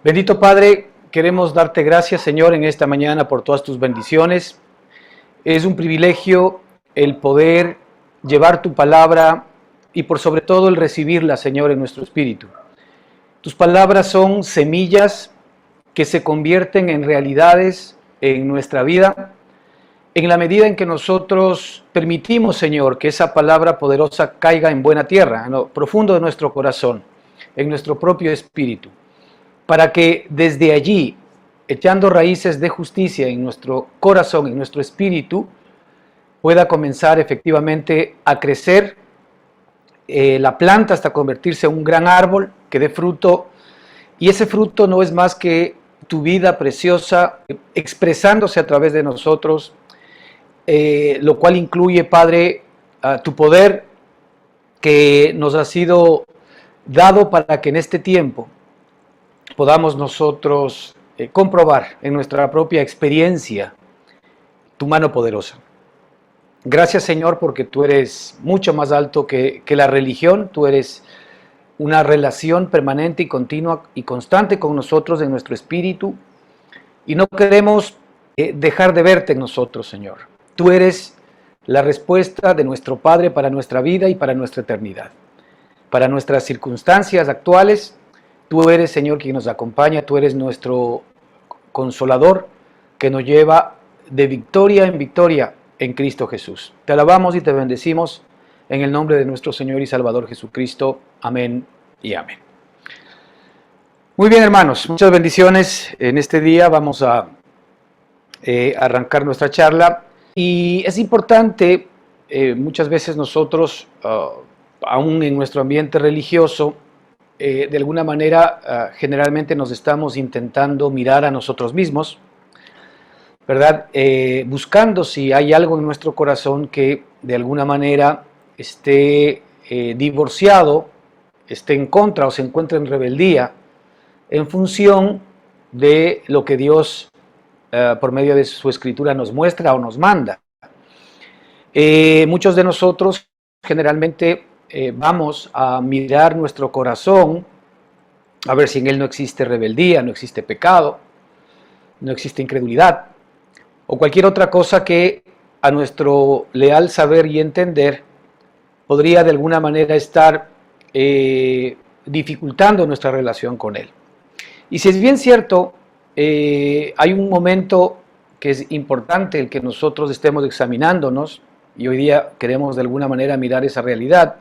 Bendito Padre, queremos darte gracias, Señor, en esta mañana por todas tus bendiciones. Es un privilegio el poder llevar tu palabra y por sobre todo el recibirla, Señor, en nuestro espíritu. Tus palabras son semillas que se convierten en realidades en nuestra vida, en la medida en que nosotros permitimos, Señor, que esa palabra poderosa caiga en buena tierra, en lo profundo de nuestro corazón, en nuestro propio espíritu, para que desde allí, echando raíces de justicia en nuestro corazón, en nuestro espíritu, pueda comenzar efectivamente a crecer la planta hasta convertirse en un gran árbol que dé fruto, y ese fruto no es más que tu vida preciosa expresándose a través de nosotros, lo cual incluye, Padre, tu poder que nos ha sido dado para que en este tiempo podamos nosotros comprobar en nuestra propia experiencia tu mano poderosa. Gracias, Señor, porque tú eres mucho más alto que la religión. Tú eres una relación permanente y continua y constante con nosotros en nuestro espíritu, y no queremos dejar de verte en nosotros, Señor. Tú eres la respuesta de nuestro Padre para nuestra vida y para nuestra eternidad. Para nuestras circunstancias actuales, tú eres, Señor, quien nos acompaña. Tú eres nuestro consolador que nos lleva de victoria en victoria en Cristo Jesús. Te alabamos y te bendecimos en el nombre de nuestro Señor y Salvador Jesucristo. Amén y amén. Muy bien, hermanos, muchas bendiciones. En este día vamos a arrancar nuestra charla, y es importante, muchas veces nosotros, aún en nuestro ambiente religioso, de alguna manera, generalmente nos estamos intentando mirar a nosotros mismos, ¿verdad? Buscando si hay algo en nuestro corazón que de alguna manera esté divorciado, esté en contra o se encuentre en rebeldía en función de lo que Dios por medio de su escritura nos muestra o nos manda. Muchos de nosotros generalmente vamos a mirar nuestro corazón a ver si en él no existe rebeldía, no existe pecado, no existe incredulidad o cualquier otra cosa que a nuestro leal saber y entender podría de alguna manera estar dificultando nuestra relación con él. Y si es bien cierto, hay un momento que es importante el que nosotros estemos examinándonos, y hoy día queremos de alguna manera mirar esa realidad.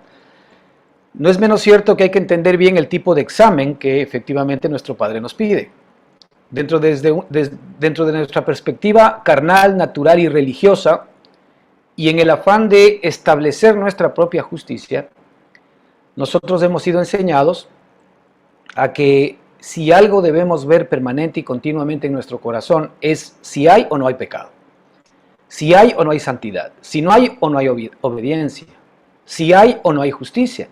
No es menos cierto que hay que entender bien el tipo de examen que efectivamente nuestro Padre nos pide. Dentro de nuestra perspectiva carnal, natural y religiosa, y en el afán de establecer nuestra propia justicia, nosotros hemos sido enseñados a que si algo debemos ver permanente y continuamente en nuestro corazón es si hay o no hay pecado, si hay o no hay santidad, si no hay o no hay obediencia, si hay o no hay justicia.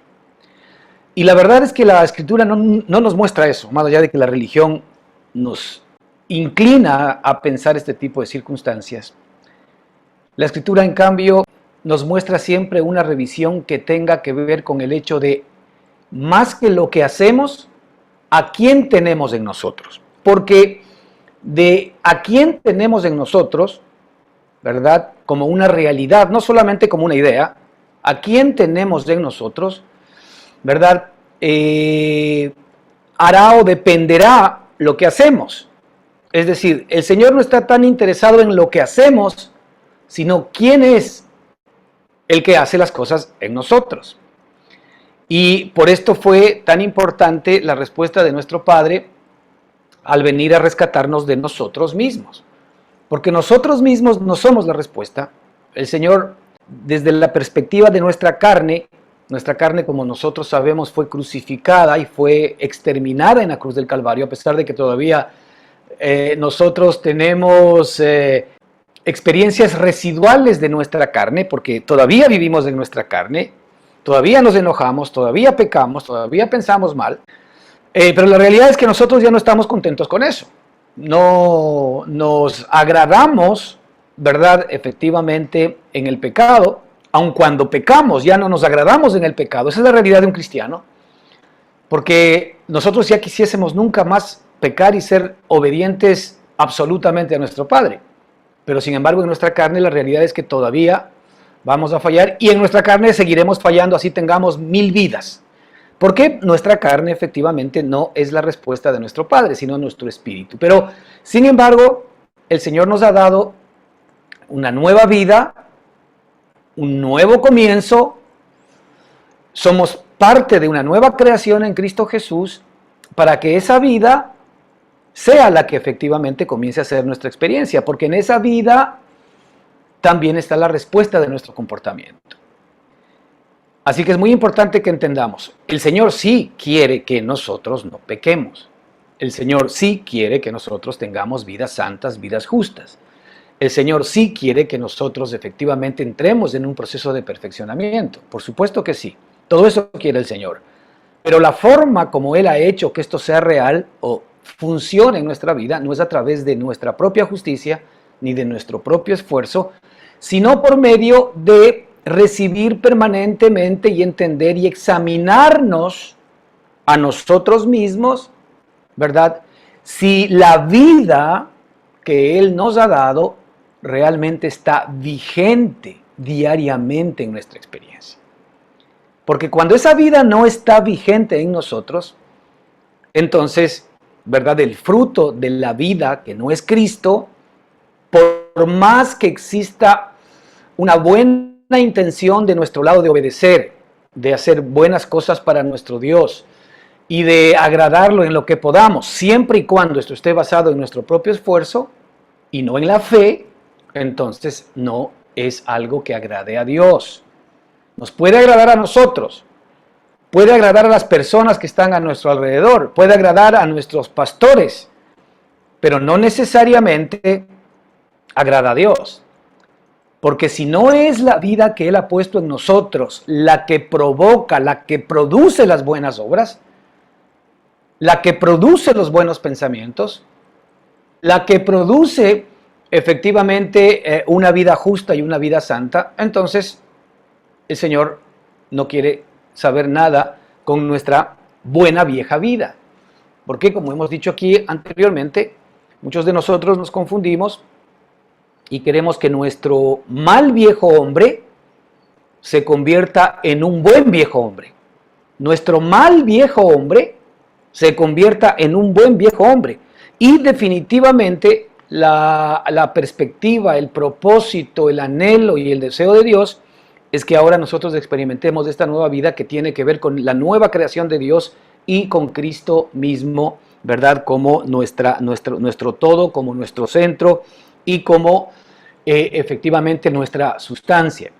Y la verdad es que la Escritura no nos muestra eso, más allá de que la religión nos inclina a pensar este tipo de circunstancias. La Escritura, en cambio, nos muestra siempre una revisión que tenga que ver con el hecho de, más que lo que hacemos, a quién tenemos en nosotros. Porque de a quién tenemos en nosotros, ¿verdad?, como una realidad, no solamente como una idea, a quién tenemos en nosotros, ¿verdad?, hará o dependerá lo que hacemos. Es decir, el Señor no está tan interesado en lo que hacemos, sino quién es el que hace las cosas en nosotros. Y por esto fue tan importante la respuesta de nuestro Padre al venir a rescatarnos de nosotros mismos. Porque nosotros mismos no somos la respuesta. El Señor, desde la perspectiva de nuestra carne, como nosotros sabemos, fue crucificada y fue exterminada en la cruz del Calvario, a pesar de que todavía nosotros tenemos experiencias residuales de nuestra carne, porque todavía vivimos en nuestra carne, todavía nos enojamos, todavía pecamos, todavía pensamos mal, pero la realidad es que nosotros ya no estamos contentos con eso. No nos agradamos, ¿verdad?, efectivamente en el pecado. Aun cuando pecamos, ya no nos agradamos en el pecado. Esa es la realidad de un cristiano, porque nosotros ya quisiésemos nunca más pecar y ser obedientes absolutamente a nuestro Padre. Pero sin embargo en nuestra carne la realidad es que todavía vamos a fallar y en nuestra carne seguiremos fallando así tengamos 1000 vidas. Porque nuestra carne efectivamente no es la respuesta de nuestro Padre, sino nuestro espíritu. Pero sin embargo el Señor nos ha dado una nueva vida, un nuevo comienzo. Somos parte de una nueva creación en Cristo Jesús para que esa vida sea la que efectivamente comience a ser nuestra experiencia, porque en esa vida también está la respuesta de nuestro comportamiento. Así que es muy importante que entendamos, el Señor sí quiere que nosotros no pequemos. El Señor sí quiere que nosotros tengamos vidas santas, vidas justas. El Señor sí quiere que nosotros efectivamente entremos en un proceso de perfeccionamiento. Por supuesto que sí. Todo eso quiere el Señor. Pero la forma como Él ha hecho que esto sea real o funcione en nuestra vida no es a través de nuestra propia justicia ni de nuestro propio esfuerzo, sino por medio de recibir permanentemente y entender y examinarnos a nosotros mismos, ¿verdad? Si la vida que Él nos ha dado realmente está vigente diariamente en nuestra experiencia. Porque cuando esa vida no está vigente en nosotros, entonces, ¿verdad? El fruto de la vida que no es Cristo, por más que exista una buena intención de nuestro lado de obedecer, de hacer buenas cosas para nuestro Dios y de agradarlo en lo que podamos, siempre y cuando esto esté basado en nuestro propio esfuerzo y no en la fe, entonces no es algo que agrade a Dios. Nos puede agradar a nosotros, puede agradar a las personas que están a nuestro alrededor, puede agradar a nuestros pastores, pero no necesariamente agrada a Dios. Porque si no es la vida que Él ha puesto en nosotros la que provoca, la que produce las buenas obras, la que produce los buenos pensamientos, la que produce efectivamente una vida justa y una vida santa, entonces el Señor no quiere saber nada con nuestra buena vieja vida. Porque como hemos dicho aquí anteriormente, muchos de nosotros nos confundimos y queremos que nuestro mal viejo hombre se convierta en un buen viejo hombre. Nuestro mal viejo hombre se convierta en un buen viejo hombre. Y definitivamente la perspectiva, el propósito, el anhelo y el deseo de Dios es que ahora nosotros experimentemos esta nueva vida que tiene que ver con la nueva creación de Dios y con Cristo mismo, ¿verdad? Como nuestro todo, como nuestro centro y como efectivamente nuestra sustancia.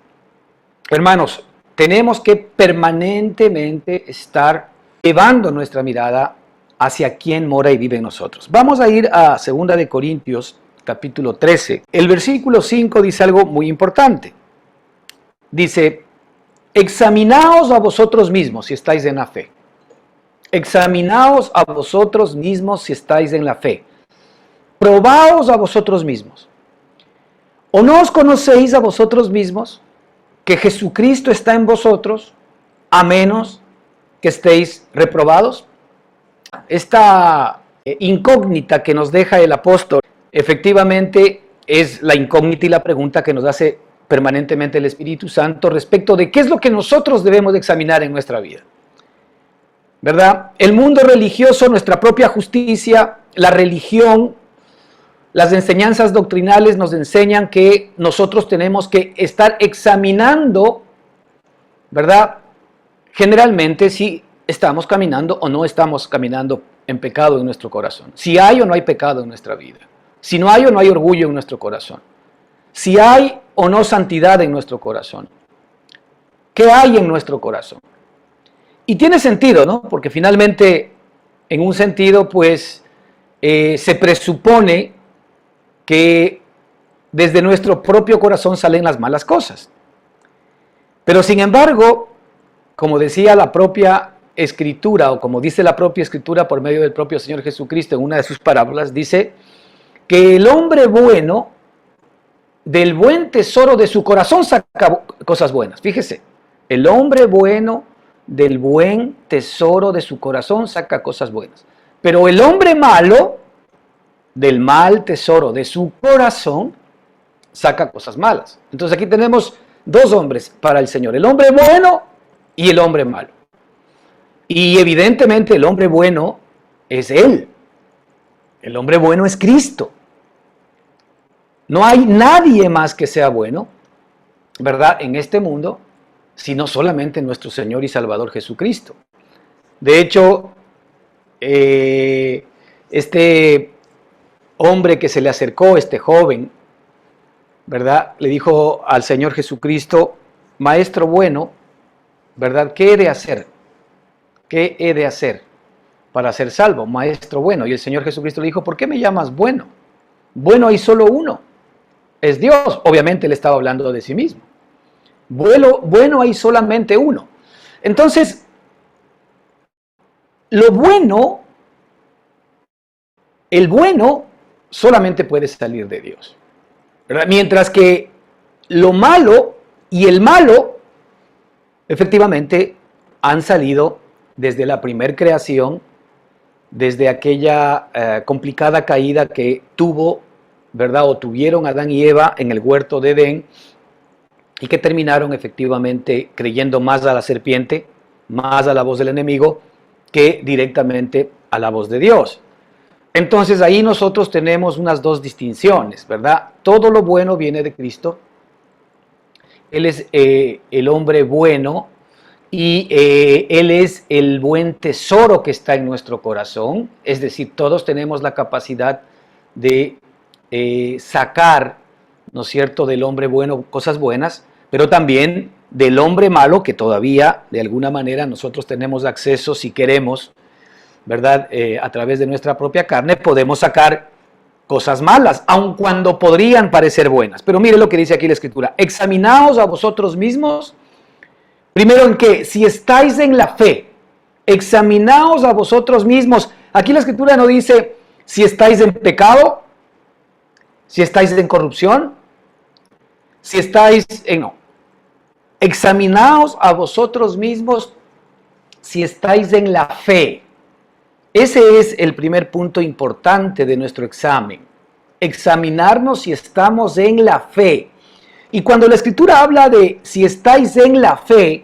Hermanos, tenemos que permanentemente estar llevando nuestra mirada hacia quien mora y vive en nosotros. Vamos a ir a 2 de Corintios, capítulo 13. El versículo 5 dice algo muy importante. Dice, examinaos a vosotros mismos si estáis en la fe. Examinaos a vosotros mismos si estáis en la fe. Probaos a vosotros mismos. ¿O no os conocéis a vosotros mismos que Jesucristo está en vosotros, a menos que estéis reprobados? Esta incógnita que nos deja el apóstol, efectivamente es la incógnita y la pregunta que nos hace permanentemente el Espíritu Santo respecto de qué es lo que nosotros debemos de examinar en nuestra vida. ¿Verdad? El mundo religioso, nuestra propia justicia, la religión, las enseñanzas doctrinales nos enseñan que nosotros tenemos que estar examinando, ¿verdad? Generalmente si estamos caminando o no estamos caminando en pecado en nuestro corazón. Si hay o no hay pecado en nuestra vida. Si no hay o no hay orgullo en nuestro corazón. Si hay o no santidad en nuestro corazón. ¿Qué hay en nuestro corazón? Y tiene sentido, ¿no? Porque finalmente, en un sentido, pues, se presupone que desde nuestro propio corazón salen las malas cosas. Pero sin embargo, como decía la propia Escritura, o como dice la propia Escritura por medio del propio Señor Jesucristo en una de sus parábolas, dice que el hombre bueno, del buen tesoro de su corazón saca cosas buenas. Fíjese, el hombre bueno del buen tesoro de su corazón saca cosas buenas. Pero el hombre malo, del mal tesoro de su corazón, saca cosas malas. Entonces aquí tenemos dos hombres para el Señor, el hombre bueno y el hombre malo. Y evidentemente el hombre bueno es Él. El hombre bueno es Cristo. No hay nadie más que sea bueno, ¿verdad?, en este mundo, sino solamente nuestro Señor y Salvador Jesucristo. De hecho, este hombre que se le acercó, este joven, ¿verdad?, le dijo al Señor Jesucristo: Maestro bueno, ¿verdad?, ¿qué he de hacer? ¿Qué he de hacer para ser salvo, Maestro bueno? Y el Señor Jesucristo le dijo: ¿por qué me llamas bueno? Bueno hay solo uno, es Dios. Obviamente él estaba hablando de sí mismo. Bueno hay solamente uno. Entonces, lo bueno, el bueno solamente puede salir de Dios, ¿verdad? Mientras que lo malo y el malo efectivamente han salido desde la primer creación, desde aquella complicada caída que tuvo, ¿verdad?, o tuvieron Adán y Eva en el huerto de Edén, y que terminaron efectivamente creyendo más a la serpiente, más a la voz del enemigo, que directamente a la voz de Dios. Entonces ahí nosotros tenemos unas dos distinciones, ¿verdad? Todo lo bueno viene de Cristo. Él es el hombre bueno y Él es el buen tesoro que está en nuestro corazón. Es decir, todos tenemos la capacidad de sacar, ¿no es cierto?, del hombre bueno cosas buenas, pero también del hombre malo, que todavía de alguna manera nosotros tenemos acceso, si queremos, ¿verdad?, a través de nuestra propia carne, podemos sacar cosas malas, aun cuando podrían parecer buenas. Pero mire lo que dice aquí la Escritura: examinaos a vosotros mismos, primero en qué, si estáis en la fe, examinaos a vosotros mismos. Aquí la Escritura no dice si estáis en pecado, si estáis en corrupción, si estáis en... No. Examinaos a vosotros mismos si estáis en la fe. Ese es el primer punto importante de nuestro examen. Examinarnos si estamos en la fe. Y cuando la Escritura habla de si estáis en la fe,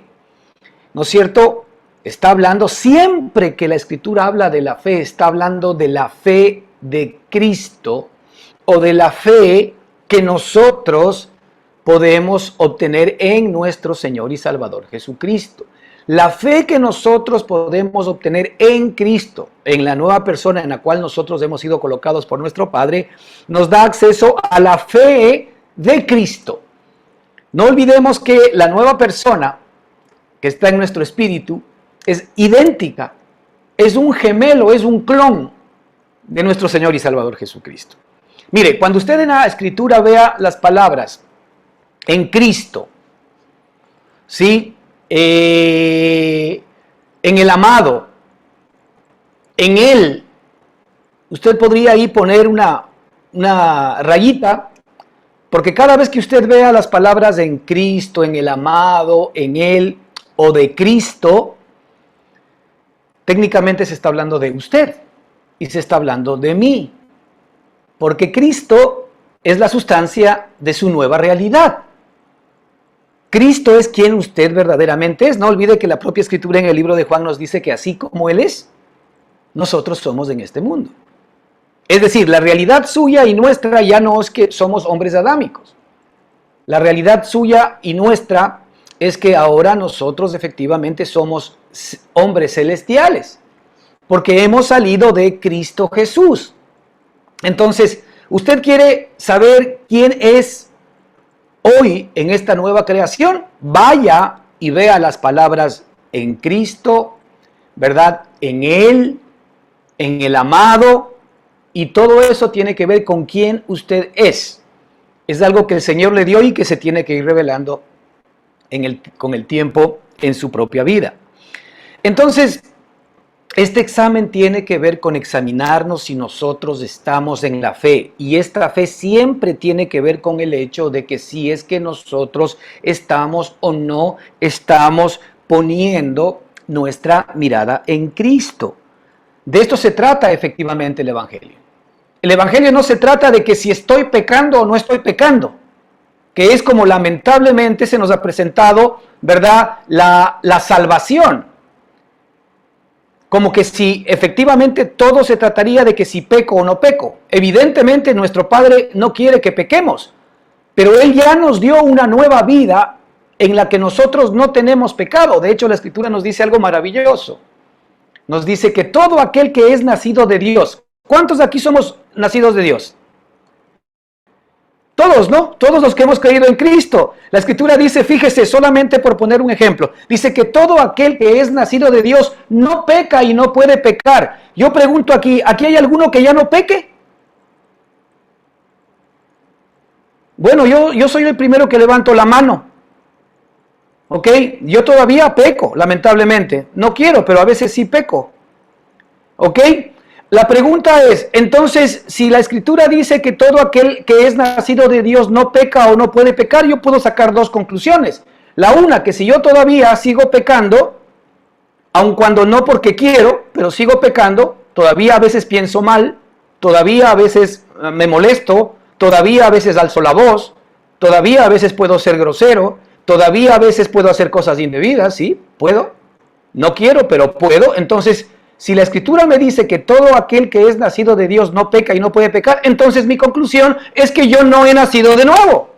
¿no es cierto?, está hablando, siempre que la Escritura habla de la fe, está hablando de la fe de Cristo o de la fe que nosotros podemos obtener en nuestro Señor y Salvador Jesucristo. La fe que nosotros podemos obtener en Cristo, en la nueva persona en la cual nosotros hemos sido colocados por nuestro Padre, nos da acceso a la fe de Cristo. No olvidemos que la nueva persona que está en nuestro espíritu es idéntica, es un gemelo, es un clon de nuestro Señor y Salvador Jesucristo. Mire, cuando usted en la Escritura vea las palabras en Cristo, ¿sí?, en el amado, en Él, usted podría ahí poner una rayita, porque cada vez que usted vea las palabras en Cristo, en el amado, en Él o de Cristo, técnicamente se está hablando de usted y se está hablando de mí, porque Cristo es la sustancia de su nueva realidad. Cristo es quien usted verdaderamente es. No olvide que la propia Escritura en el libro de Juan nos dice que así como Él es, nosotros somos en este mundo. Es decir, la realidad suya y nuestra ya no es que somos hombres adámicos. La realidad suya y nuestra es que ahora nosotros efectivamente somos hombres celestiales, porque hemos salido de Cristo Jesús. Entonces, usted quiere saber quién es hoy en esta nueva creación, vaya y vea las palabras en Cristo, ¿verdad?, en Él, en el amado, y todo eso tiene que ver con quién usted es. Es algo que el Señor le dio y que se tiene que ir revelando con el tiempo en su propia vida. Entonces, este examen tiene que ver con examinarnos si nosotros estamos en la fe, y esta fe siempre tiene que ver con el hecho de que si es que nosotros estamos o no estamos poniendo nuestra mirada en Cristo. De esto se trata efectivamente el Evangelio. El Evangelio no se trata de que si estoy pecando o no estoy pecando, que es como lamentablemente se nos ha presentado, ¿verdad?, la salvación. Como que si efectivamente todo se trataría de que si peco o no peco. Evidentemente nuestro Padre no quiere que pequemos, pero Él ya nos dio una nueva vida en la que nosotros no tenemos pecado. De hecho, la Escritura nos dice algo maravilloso. Nos dice que todo aquel que es nacido de Dios. ¿Cuántos de aquí somos nacidos de Dios? Todos, ¿no? Todos los que hemos creído en Cristo. La Escritura dice, fíjese, solamente por poner un ejemplo, dice que todo aquel que es nacido de Dios no peca y no puede pecar. Yo pregunto ¿aquí hay alguno que ya no peque? Bueno, yo soy el primero que levanto la mano. ¿Ok? Yo todavía peco, lamentablemente. No quiero, pero a veces sí peco. ¿Ok? La pregunta es, entonces, si la Escritura dice que todo aquel que es nacido de Dios no peca o no puede pecar, yo puedo sacar dos conclusiones. La una, que si yo todavía sigo pecando, aun cuando no porque quiero, pero sigo pecando, todavía a veces pienso mal, todavía a veces me molesto, todavía a veces alzo la voz, todavía a veces puedo ser grosero, todavía a veces puedo hacer cosas indebidas, ¿sí? ¿Puedo? No quiero, pero puedo. Entonces, si la Escritura me dice que todo aquel que es nacido de Dios no peca y no puede pecar, entonces mi conclusión es que yo no he nacido de nuevo.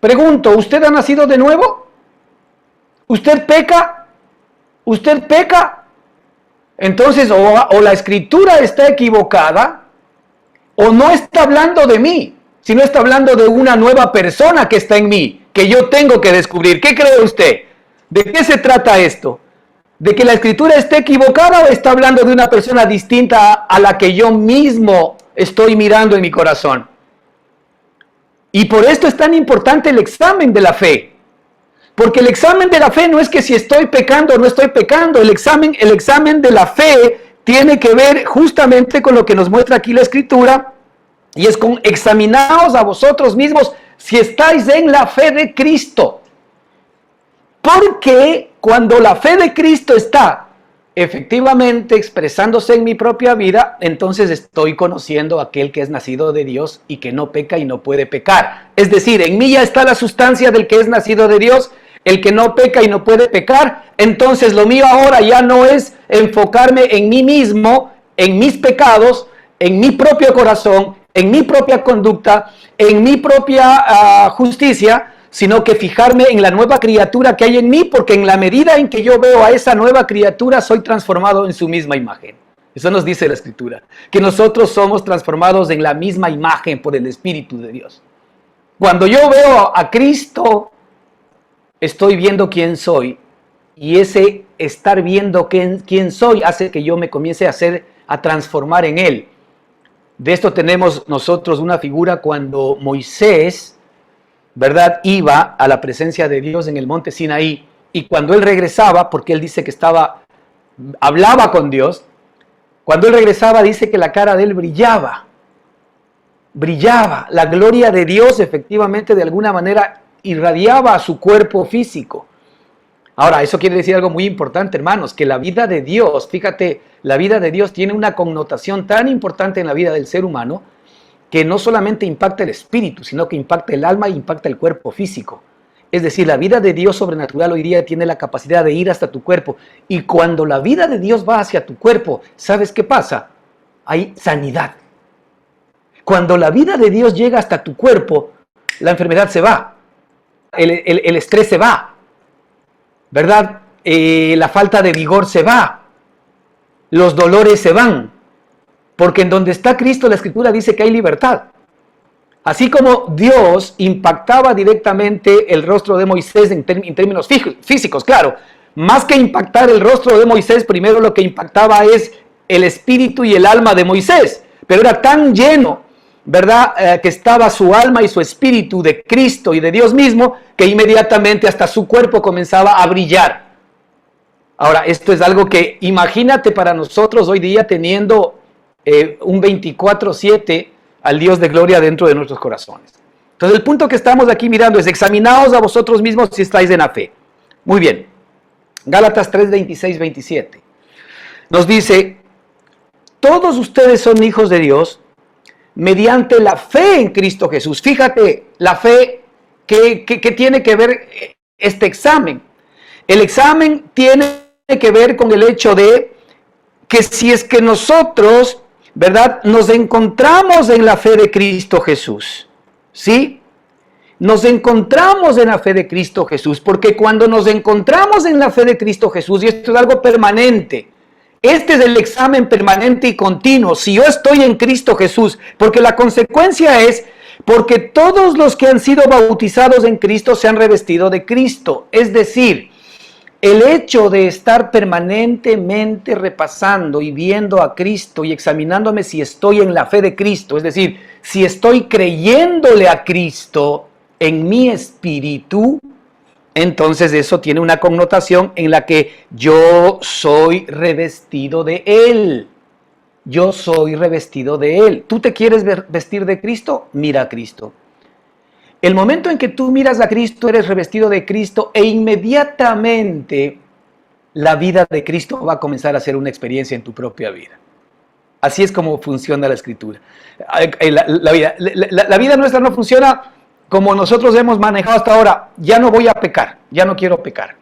Pregunto, ¿usted ha nacido de nuevo? ¿Usted peca? ¿Usted peca? Entonces, o la Escritura está equivocada, o no está hablando de mí, sino está hablando de una nueva persona que está en mí, que yo tengo que descubrir. ¿Qué cree usted? ¿De qué se trata esto? ¿De que la Escritura esté equivocada o está hablando de una persona distinta a la que yo mismo estoy mirando en mi corazón? Y por esto es tan importante el examen de la fe. Porque el examen de la fe no es que si estoy pecando o no estoy pecando. El examen de la fe tiene que ver justamente con lo que nos muestra aquí la Escritura. Y es con examinaos a vosotros mismos si estáis en la fe de Cristo. Porque cuando la fe de Cristo está efectivamente expresándose en mi propia vida, entonces estoy conociendo a aquel que es nacido de Dios y que no peca y no puede pecar. Es decir, en mí ya está la sustancia del que es nacido de Dios, el que no peca y no puede pecar. Entonces lo mío ahora ya no es enfocarme en mí mismo, en mis pecados, en mi propio corazón, en mi propia conducta, en mi propia justicia, sino que fijarme en la nueva criatura que hay en mí, porque en la medida en que yo veo a esa nueva criatura, soy transformado en su misma imagen. Eso nos dice la Escritura, que nosotros somos transformados en la misma imagen por el Espíritu de Dios. Cuando yo veo a Cristo, estoy viendo quién soy, y ese estar viendo quién soy hace que yo me comience a transformar en Él. De esto tenemos nosotros una figura cuando Moisés, ¿verdad?, iba a la presencia de Dios en el monte Sinaí, y cuando él regresaba, porque él dice que hablaba con Dios, cuando él regresaba dice que la cara de él brillaba, la gloria de Dios efectivamente de alguna manera irradiaba a su cuerpo físico. Ahora, eso quiere decir algo muy importante, hermanos, que la vida de Dios, fíjate, la vida de Dios tiene una connotación tan importante en la vida del ser humano, que no solamente impacta el espíritu, sino que impacta el alma e impacta el cuerpo físico. Es decir, la vida de Dios sobrenatural hoy día tiene la capacidad de ir hasta tu cuerpo. Y cuando la vida de Dios va hacia tu cuerpo, ¿sabes qué pasa? Hay sanidad. Cuando la vida de Dios llega hasta tu cuerpo, la enfermedad se va, el estrés se va, ¿verdad? La falta de vigor se va, los dolores se van. Porque en donde está Cristo, la Escritura dice que hay libertad. Así como Dios impactaba directamente el rostro de Moisés en términos físicos, claro, más que impactar el rostro de Moisés, primero lo que impactaba es el espíritu y el alma de Moisés. Pero era tan lleno, ¿verdad?, que estaba su alma y su espíritu de Cristo y de Dios mismo, que inmediatamente hasta su cuerpo comenzaba a brillar. Ahora, esto es algo que imagínate para nosotros hoy día teniendo un 24/7 al Dios de gloria dentro de nuestros corazones. Entonces el punto que estamos aquí mirando es: examinaos a vosotros mismos si estáis en la fe. Muy bien, Gálatas 3:26-27 nos dice: todos ustedes son hijos de Dios mediante la fe en Cristo Jesús. Fíjate, la fe, ¿qué tiene que ver este examen? El examen tiene que ver con el hecho de que si es que nosotros, ¿verdad?, nos encontramos en la fe de Cristo Jesús, ¿sí? Nos encontramos en la fe de Cristo Jesús, porque cuando nos encontramos en la fe de Cristo Jesús, y esto es algo permanente, este es el examen permanente y continuo, si yo estoy en Cristo Jesús, porque la consecuencia es, porque todos los que han sido bautizados en Cristo se han revestido de Cristo, es decir, el hecho de estar permanentemente repasando y viendo a Cristo y examinándome si estoy en la fe de Cristo, es decir, si estoy creyéndole a Cristo en mi espíritu, entonces eso tiene una connotación en la que yo soy revestido de Él. Yo soy revestido de Él. ¿Tú te quieres vestir de Cristo? Mira a Cristo. El momento en que tú miras a Cristo, eres revestido de Cristo e inmediatamente la vida de Cristo va a comenzar a ser una experiencia en tu propia vida. Así es como funciona la Escritura. La vida nuestra no funciona como nosotros hemos manejado hasta ahora. Ya no voy a pecar, ya no quiero pecar.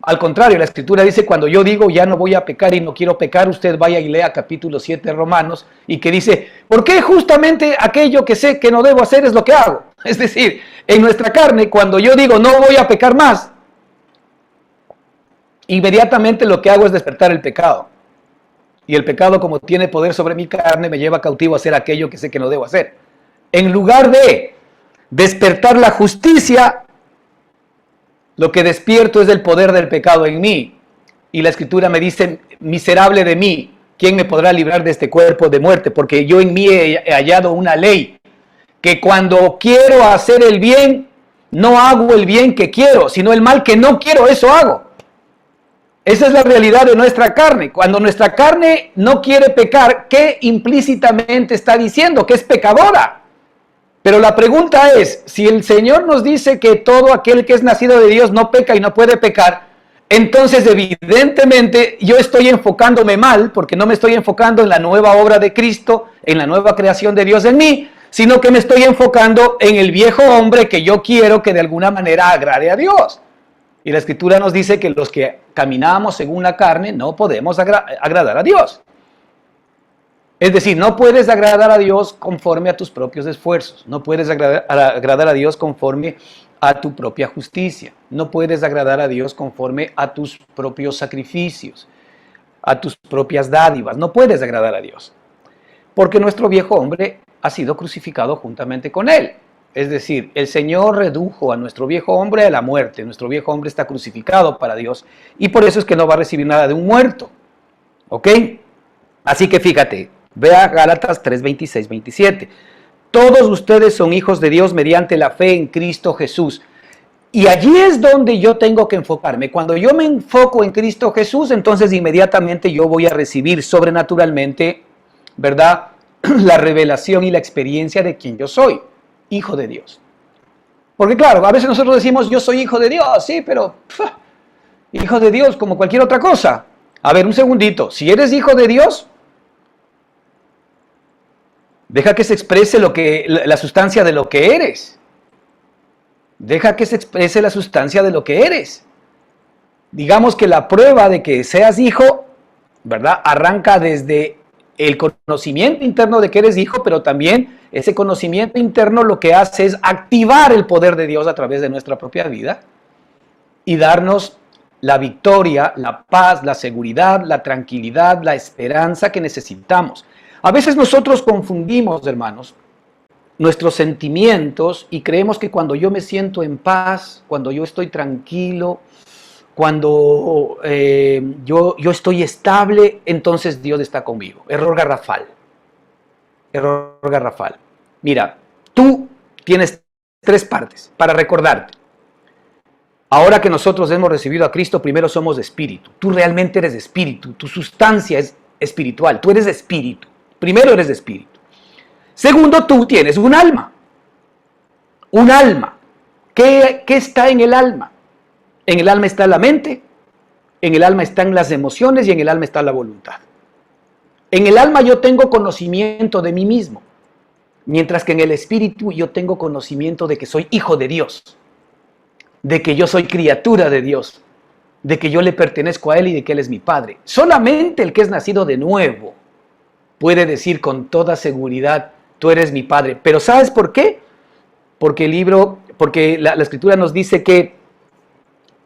Al contrario, la Escritura dice, cuando yo digo ya no voy a pecar y no quiero pecar, usted vaya y lea capítulo 7 de Romanos, y que dice, ¿por qué justamente aquello que sé que no debo hacer es lo que hago? Es decir, en nuestra carne, cuando yo digo no voy a pecar más, inmediatamente lo que hago es despertar el pecado. Y el pecado, como tiene poder sobre mi carne, me lleva cautivo a hacer aquello que sé que no debo hacer. En lugar de despertar la justicia, lo que despierto es el poder del pecado en mí. Y la Escritura me dice, miserable de mí, ¿quién me podrá librar de este cuerpo de muerte? Porque yo en mí he hallado una ley, que cuando quiero hacer el bien, no hago el bien que quiero, sino el mal que no quiero, eso hago. Esa es la realidad de nuestra carne. Cuando nuestra carne no quiere pecar, ¿qué implícitamente está diciendo? Que es pecadora. Pero la pregunta es, si el Señor nos dice que todo aquel que es nacido de Dios no peca y no puede pecar, entonces evidentemente yo estoy enfocándome mal, porque no me estoy enfocando en la nueva obra de Cristo, en la nueva creación de Dios en mí, sino que me estoy enfocando en el viejo hombre que yo quiero que de alguna manera agrade a Dios. Y la Escritura nos dice que los que caminamos según la carne no podemos agradar a Dios. Es decir, no puedes agradar a Dios conforme a tus propios esfuerzos, no puedes agradar a Dios conforme a tu propia justicia, no puedes agradar a Dios conforme a tus propios sacrificios, a tus propias dádivas, no puedes agradar a Dios, porque nuestro viejo hombre ha sido crucificado juntamente con Él. Es decir, el Señor redujo a nuestro viejo hombre a la muerte, nuestro viejo hombre está crucificado para Dios, y por eso es que no va a recibir nada de un muerto, ¿ok? Así que fíjate, ve a Gálatas 3, 26, 27. Todos ustedes son hijos de Dios mediante la fe en Cristo Jesús. Y allí es donde yo tengo que enfocarme. Cuando yo me enfoco en Cristo Jesús, entonces inmediatamente yo voy a recibir sobrenaturalmente, ¿verdad?, la revelación y la experiencia de quien yo soy, hijo de Dios. Porque claro, a veces nosotros decimos, yo soy hijo de Dios, sí, pero hijo de Dios como cualquier otra cosa. A ver, un segundito, si eres hijo de Dios, deja que se exprese la sustancia de lo que eres. Deja que se exprese la sustancia de lo que eres. Digamos que la prueba de que seas hijo, ¿verdad?, arranca desde el conocimiento interno de que eres hijo, pero también ese conocimiento interno lo que hace es activar el poder de Dios a través de nuestra propia vida y darnos la victoria, la paz, la seguridad, la tranquilidad, la esperanza que necesitamos. A veces nosotros confundimos, hermanos, nuestros sentimientos y creemos que cuando yo me siento en paz, cuando yo estoy tranquilo, cuando yo estoy estable, entonces Dios está conmigo. Error garrafal. Error garrafal. Mira, tú tienes tres partes para recordarte. Ahora que nosotros hemos recibido a Cristo, primero somos de espíritu. Tú realmente eres de espíritu. Tu sustancia es espiritual. Tú eres de espíritu. Primero eres de espíritu. Segundo, tú tienes un alma. Un alma. ¿Qué está en el alma? En el alma está la mente, en el alma están las emociones y en el alma está la voluntad. En el alma yo tengo conocimiento de mí mismo, mientras que en el espíritu yo tengo conocimiento de que soy hijo de Dios, de que yo soy criatura de Dios, de que yo le pertenezco a Él y de que Él es mi Padre. Solamente el que es nacido de nuevo puede decir con toda seguridad, tú eres mi Padre. Pero ¿sabes por qué? Porque la Escritura nos dice que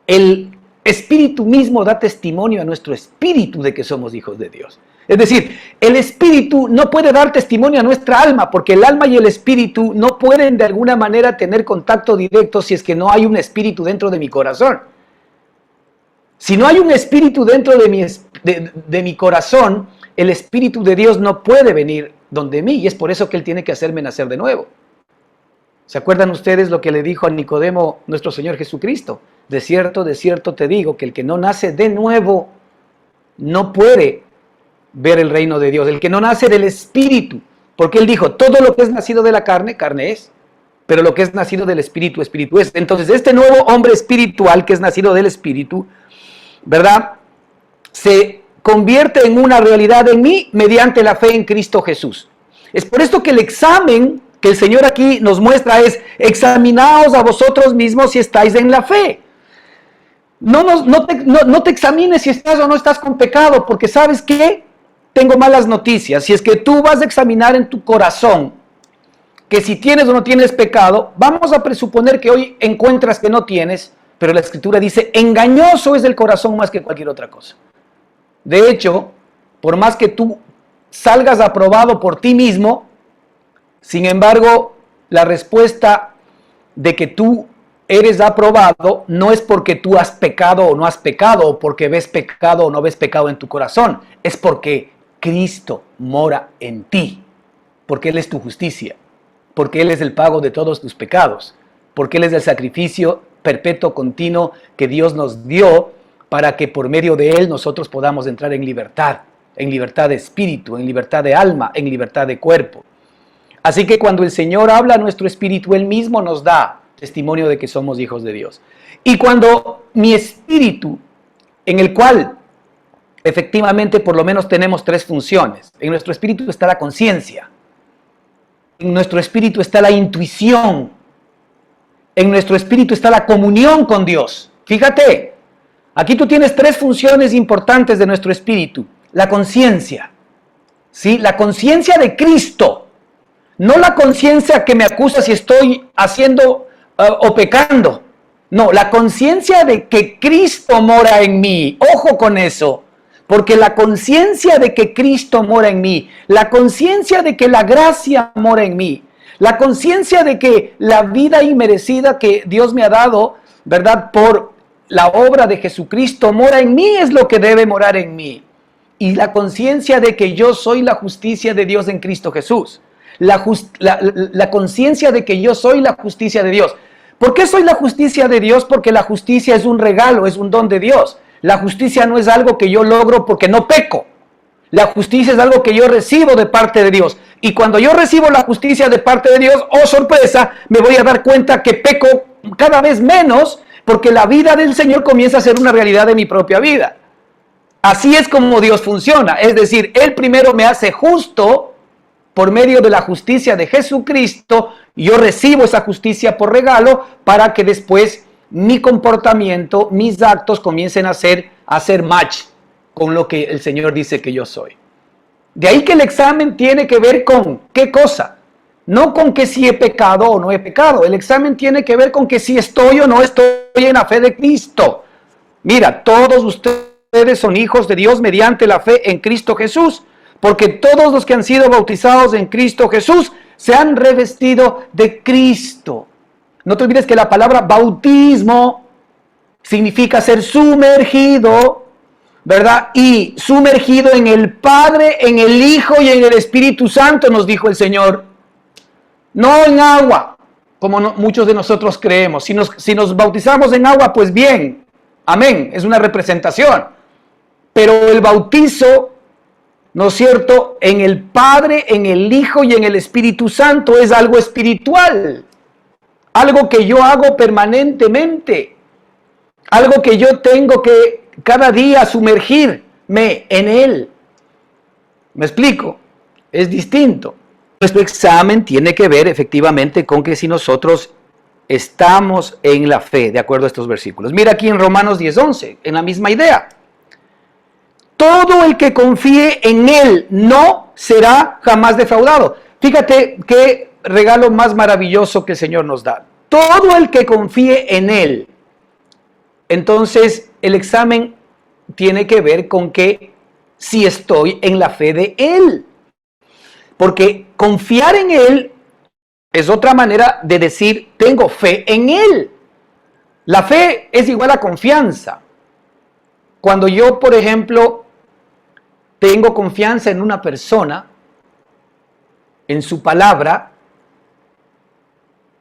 el Espíritu mismo da testimonio a nuestro espíritu de que somos hijos de Dios. Es decir, el espíritu no puede dar testimonio a nuestra alma, porque el alma y el espíritu no pueden de alguna manera tener contacto directo si es que no hay un espíritu dentro de mi corazón. Si no hay un espíritu dentro de mi corazón, el Espíritu de Dios no puede venir donde mí, y es por eso que Él tiene que hacerme nacer de nuevo. ¿Se acuerdan ustedes lo que le dijo a Nicodemo nuestro Señor Jesucristo? De cierto te digo que el que no nace de nuevo no puede ver el reino de Dios. El que no nace del Espíritu, porque Él dijo, todo lo que es nacido de la carne, carne es, pero lo que es nacido del Espíritu, Espíritu es. Entonces este nuevo hombre espiritual que es nacido del Espíritu, ¿verdad?, se convierte en una realidad en mí mediante la fe en Cristo Jesús. Es por esto que el examen que el Señor aquí nos muestra es: examinaos a vosotros mismos si estáis en la fe. No te examines si estás o no estás con pecado, porque ¿sabes qué? Tengo malas noticias. Si es que tú vas a examinar en tu corazón que si tienes o no tienes pecado, vamos a presuponer que hoy encuentras que no tienes, pero la Escritura dice, engañoso es el corazón más que cualquier otra cosa. De hecho, por más que tú salgas aprobado por ti mismo, sin embargo, la respuesta de que tú eres aprobado no es porque tú has pecado o no has pecado, o porque ves pecado o no ves pecado en tu corazón, es porque Cristo mora en ti, porque Él es tu justicia, porque Él es el pago de todos tus pecados, porque Él es el sacrificio perpetuo continuo que Dios nos dio para que por medio de Él nosotros podamos entrar en libertad de espíritu, en libertad de alma, en libertad de cuerpo. Así que cuando el Señor habla a nuestro espíritu, Él mismo nos da testimonio de que somos hijos de Dios. Y cuando mi espíritu, en el cual efectivamente por lo menos tenemos tres funciones, en nuestro espíritu está la conciencia, en nuestro espíritu está la intuición, en nuestro espíritu está la comunión con Dios. Fíjate, aquí tú tienes tres funciones importantes de nuestro espíritu. La conciencia, ¿sí? La conciencia de Cristo, no la conciencia que me acusa si estoy haciendo o pecando. No, la conciencia de que Cristo mora en mí. Ojo con eso, porque la conciencia de que Cristo mora en mí, la conciencia de que la gracia mora en mí, la conciencia de que la vida inmerecida que Dios me ha dado, ¿verdad?, por la obra de Jesucristo mora en mí, es lo que debe morar en mí. Y la conciencia de que yo soy la justicia de Dios en Cristo Jesús. La conciencia de que yo soy la justicia de Dios. ¿Por qué soy la justicia de Dios? Porque la justicia es un regalo, es un don de Dios. La justicia no es algo que yo logro porque no peco. La justicia es algo que yo recibo de parte de Dios. Y cuando yo recibo la justicia de parte de Dios, oh sorpresa, me voy a dar cuenta que peco cada vez menos, porque la vida del Señor comienza a ser una realidad de mi propia vida. Así es como Dios funciona. Es decir, Él primero me hace justo por medio de la justicia de Jesucristo. Yo recibo esa justicia por regalo para que después mi comportamiento, mis actos comiencen a hacer match con lo que el Señor dice que yo soy. De ahí que el examen tiene que ver con ¿qué cosa? No con que si he pecado o no he pecado. El examen tiene que ver con que si estoy o no estoy en la fe de Cristo. Mira, todos ustedes son hijos de Dios mediante la fe en Cristo Jesús, porque todos los que han sido bautizados en Cristo Jesús se han revestido de Cristo. No te olvides que la palabra bautismo significa ser sumergido, ¿verdad? Y sumergido en el Padre, en el Hijo y en el Espíritu Santo, nos dijo el Señor. No en agua, como muchos de nosotros creemos. Si nos bautizamos en agua, pues bien, amén, es una representación. Pero el bautizo, ¿no es cierto?, en el Padre, en el Hijo y en el Espíritu Santo es algo espiritual. Algo que yo hago permanentemente. Algo que yo tengo que cada día sumergirme en Él. ¿Me explico? Es distinto. Nuestro examen tiene que ver efectivamente con que si nosotros estamos en la fe, de acuerdo a estos versículos. Mira aquí en Romanos 10:11, en la misma idea. Todo el que confíe en Él no será jamás defraudado. Fíjate qué regalo más maravilloso que el Señor nos da. Todo el que confíe en Él. Entonces, el examen tiene que ver con que si estoy en la fe de Él. Porque confiar en Él es otra manera de decir, tengo fe en Él. La fe es igual a confianza. Cuando yo, por ejemplo, tengo confianza en una persona, en su palabra,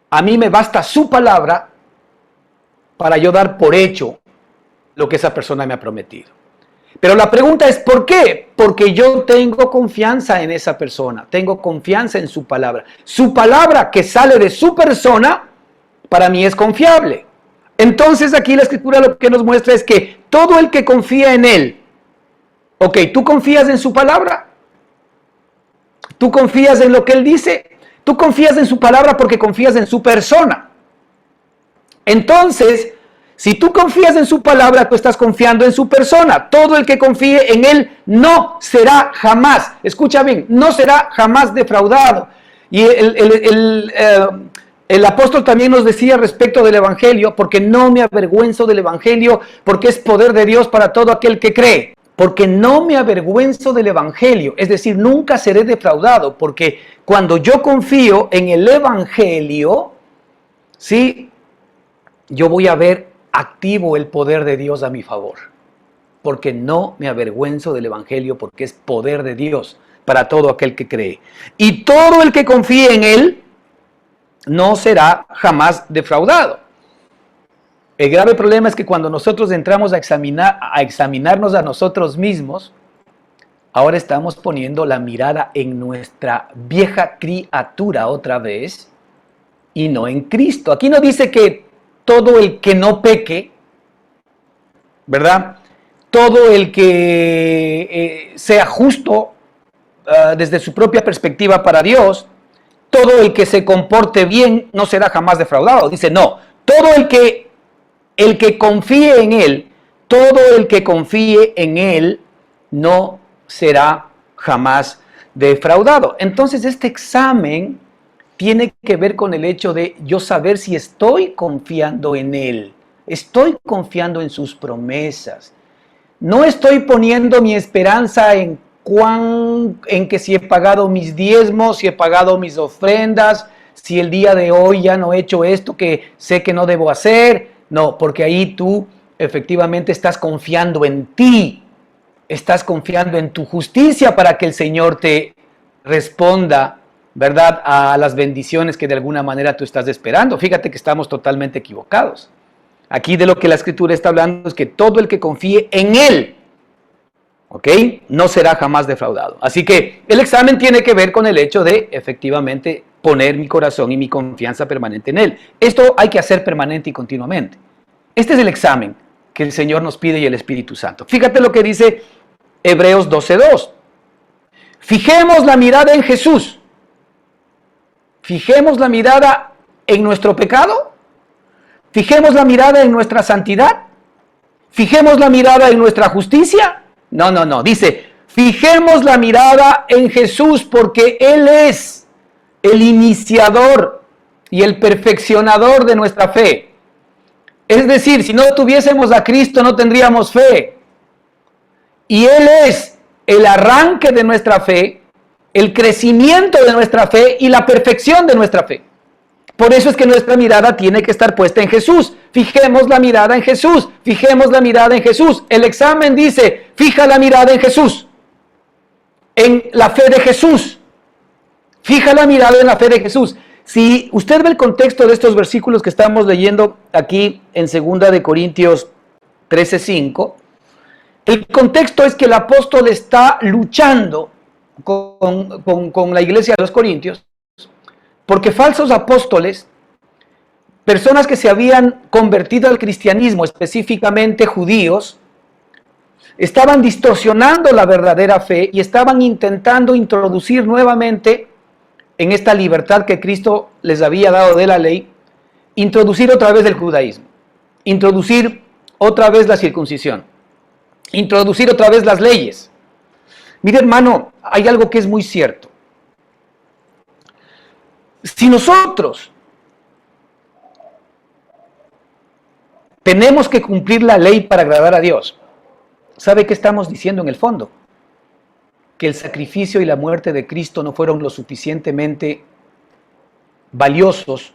a mí me basta su palabra para yo dar por hecho lo que esa persona me ha prometido. Pero la pregunta es, ¿por qué? Porque yo tengo confianza en esa persona, tengo confianza en su palabra. Su palabra que sale de su persona, para mí es confiable. Entonces aquí la Escritura lo que nos muestra es que todo el que confía en Él, ok, ¿tú confías en su palabra? ¿Tú confías en lo que Él dice? Tú confías en su palabra porque confías en su persona. Entonces, si tú confías en su palabra, tú estás confiando en su persona. Todo el que confíe en Él no será jamás, escucha bien, no será jamás defraudado. Y el apóstol también nos decía respecto del Evangelio, porque no me avergüenzo del Evangelio, porque es poder de Dios para todo aquel que cree. Porque no me avergüenzo del Evangelio, es decir, nunca seré defraudado, porque cuando yo confío en el Evangelio, ¿sí? Yo voy a ver activo el poder de Dios a mi favor, porque no me avergüenzo del Evangelio, porque es poder de Dios para todo aquel que cree. Y todo el que confíe en Él no será jamás defraudado. El grave problema es que cuando nosotros entramos a examinarnos a nosotros mismos, ahora estamos poniendo la mirada en nuestra vieja criatura otra vez y no en Cristo. Aquí no dice que todo el que no peque, ¿verdad? Todo el que sea justo desde su propia perspectiva para Dios, todo el que se comporte bien no será jamás defraudado. Dice, no, todo el que confíe en Él, todo el que confíe en Él no será jamás defraudado. Entonces este examen tiene que ver con el hecho de yo saber si estoy confiando en Él, estoy confiando en sus promesas. No estoy poniendo mi esperanza en que si he pagado mis diezmos, si he pagado mis ofrendas, si el día de hoy ya no he hecho esto que sé que no debo hacer. No, porque ahí tú efectivamente estás confiando en ti, estás confiando en tu justicia para que el Señor te responda, ¿verdad?, a las bendiciones que de alguna manera tú estás esperando. Fíjate que estamos totalmente equivocados. Aquí de lo que la Escritura está hablando es que todo el que confíe en Él, ¿ok?, no será jamás defraudado. Así que el examen tiene que ver con el hecho de efectivamente poner mi corazón y mi confianza permanente en Él. Esto hay que hacer permanente y continuamente. Este es el examen que el Señor nos pide y el Espíritu Santo. Fíjate lo que dice Hebreos 12:2. Fijemos la mirada en Jesús. Fijemos la mirada en nuestro pecado. Fijemos la mirada en nuestra santidad. Fijemos la mirada en nuestra justicia. No. Dice, fijemos la mirada en Jesús porque Él es el iniciador y el perfeccionador de nuestra fe. Es decir, si no tuviésemos a Cristo no tendríamos fe. Y Él es el arranque de nuestra fe, el crecimiento de nuestra fe y la perfección de nuestra fe. Por eso es que nuestra mirada tiene que estar puesta en Jesús. Fijemos la mirada en Jesús. Fijemos la mirada en Jesús. El examen dice, fija la mirada en Jesús. En la fe de Jesús. Fija la mirada en la fe de Jesús. Si usted ve el contexto de estos versículos que estamos leyendo aquí en 2 de Corintios 13:5, el contexto es que el apóstol está luchando con la iglesia de los Corintios, porque falsos apóstoles, personas que se habían convertido al cristianismo, específicamente judíos, estaban distorsionando la verdadera fe y estaban intentando introducir nuevamente en esta libertad que Cristo les había dado de la ley, introducir otra vez el judaísmo, introducir otra vez la circuncisión, introducir otra vez las leyes. Mire, hermano, hay algo que es muy cierto. Si nosotros tenemos que cumplir la ley para agradar a Dios, ¿sabe qué estamos diciendo en el fondo? Que el sacrificio y la muerte de Cristo no fueron lo suficientemente valiosos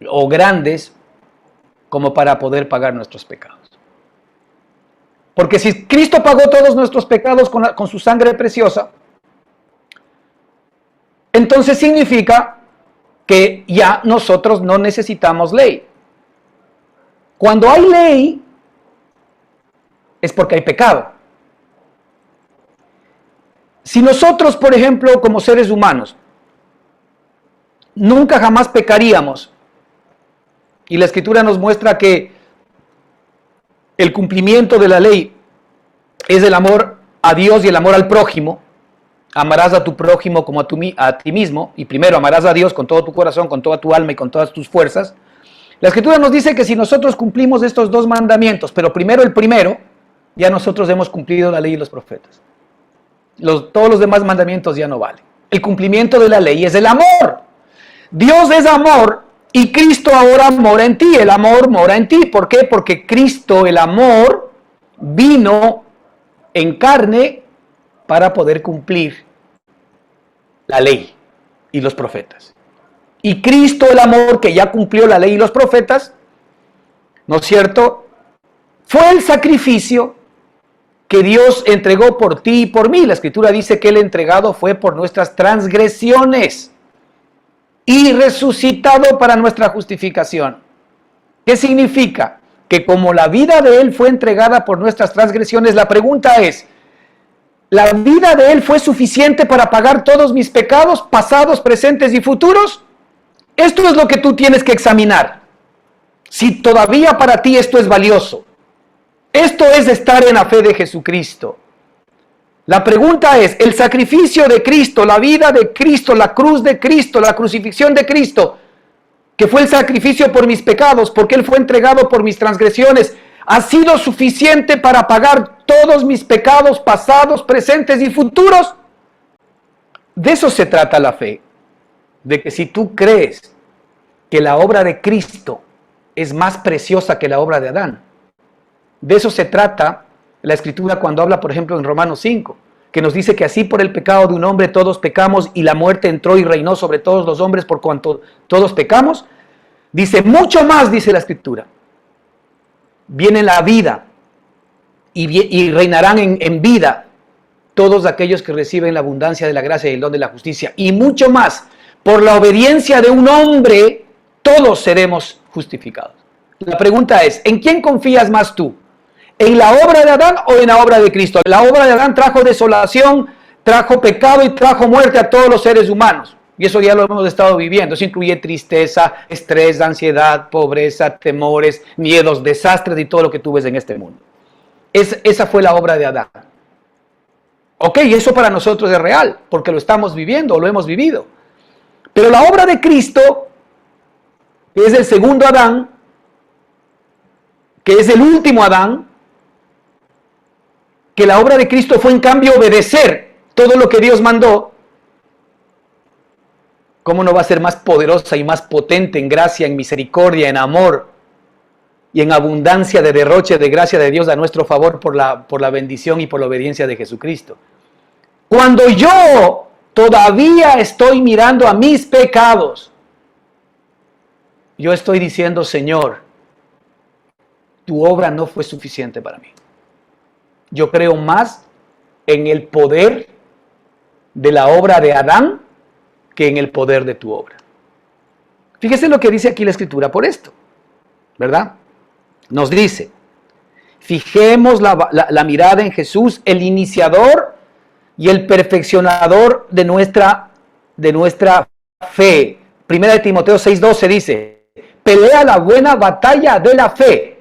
o grandes como para poder pagar nuestros pecados. Porque si Cristo pagó todos nuestros pecados con su sangre preciosa, entonces significa que ya nosotros no necesitamos ley. Cuando hay ley, es porque hay pecado. Si nosotros, por ejemplo, como seres humanos, nunca jamás pecaríamos, y la Escritura nos muestra que el cumplimiento de la ley es el amor a Dios y el amor al prójimo, amarás a tu prójimo como a ti mismo, y primero amarás a Dios con todo tu corazón, con toda tu alma y con todas tus fuerzas. La Escritura nos dice que si nosotros cumplimos estos dos mandamientos, pero primero el primero, ya nosotros hemos cumplido la ley y los profetas. Todos los demás mandamientos ya no valen. El cumplimiento de la ley es el amor. Dios es amor y Cristo ahora mora en ti. El amor mora en ti. ¿Por qué? Porque Cristo, el amor, vino en carne para poder cumplir la ley y los profetas. Y Cristo, el amor, que ya cumplió la ley y los profetas, ¿no es cierto?, fue el sacrificio que Dios entregó por ti y por mí. La Escritura dice que el entregado fue por nuestras transgresiones y resucitado para nuestra justificación. ¿Qué significa? Que como la vida de Él fue entregada por nuestras transgresiones, la pregunta es, ¿la vida de Él fue suficiente para pagar todos mis pecados, pasados, presentes y futuros? Esto es lo que tú tienes que examinar. Si todavía para ti esto es valioso. Esto es estar en la fe de Jesucristo. La pregunta es, ¿el sacrificio de Cristo, la vida de Cristo, la cruz de Cristo, la crucifixión de Cristo, que fue el sacrificio por mis pecados, porque Él fue entregado por mis transgresiones, ha sido suficiente para pagar todos mis pecados pasados, presentes y futuros? De eso se trata la fe. De que si tú crees que la obra de Cristo es más preciosa que la obra de Adán, de eso se trata la Escritura cuando habla, por ejemplo, en Romanos 5, que nos dice que así por el pecado de un hombre todos pecamos y la muerte entró y reinó sobre todos los hombres por cuanto todos pecamos. Dice, mucho más, dice la Escritura, viene la vida y reinarán en vida todos aquellos que reciben la abundancia de la gracia y el don de la justicia. Y mucho más, por la obediencia de un hombre, todos seremos justificados. La pregunta es, ¿en quién confías más tú? ¿En la obra de Adán o en la obra de Cristo? La obra de Adán trajo desolación, trajo pecado y trajo muerte a todos los seres humanos. Y eso ya lo hemos estado viviendo. Eso incluye tristeza, estrés, ansiedad, pobreza, temores, miedos, desastres y todo lo que tú ves en este mundo. Esa fue la obra de Adán. Ok, eso para nosotros es real, porque lo estamos viviendo, lo hemos vivido. Pero la obra de Cristo, que es el segundo Adán, que es el último Adán, que la obra de Cristo fue en cambio obedecer todo lo que Dios mandó, ¿cómo no va a ser más poderosa y más potente en gracia, en misericordia, en amor y en abundancia de derroche de gracia de Dios a nuestro favor por la bendición y por la obediencia de Jesucristo? Cuando yo todavía estoy mirando a mis pecados, yo estoy diciendo, Señor, tu obra no fue suficiente para mí. Yo creo más en el poder de la obra de Adán que en el poder de tu obra. Fíjese lo que dice aquí la Escritura por esto, ¿verdad? Nos dice, fijemos la mirada en Jesús, el iniciador y el perfeccionador de nuestra fe. Primera de Timoteo 6:12 dice, pelea la buena batalla de la fe,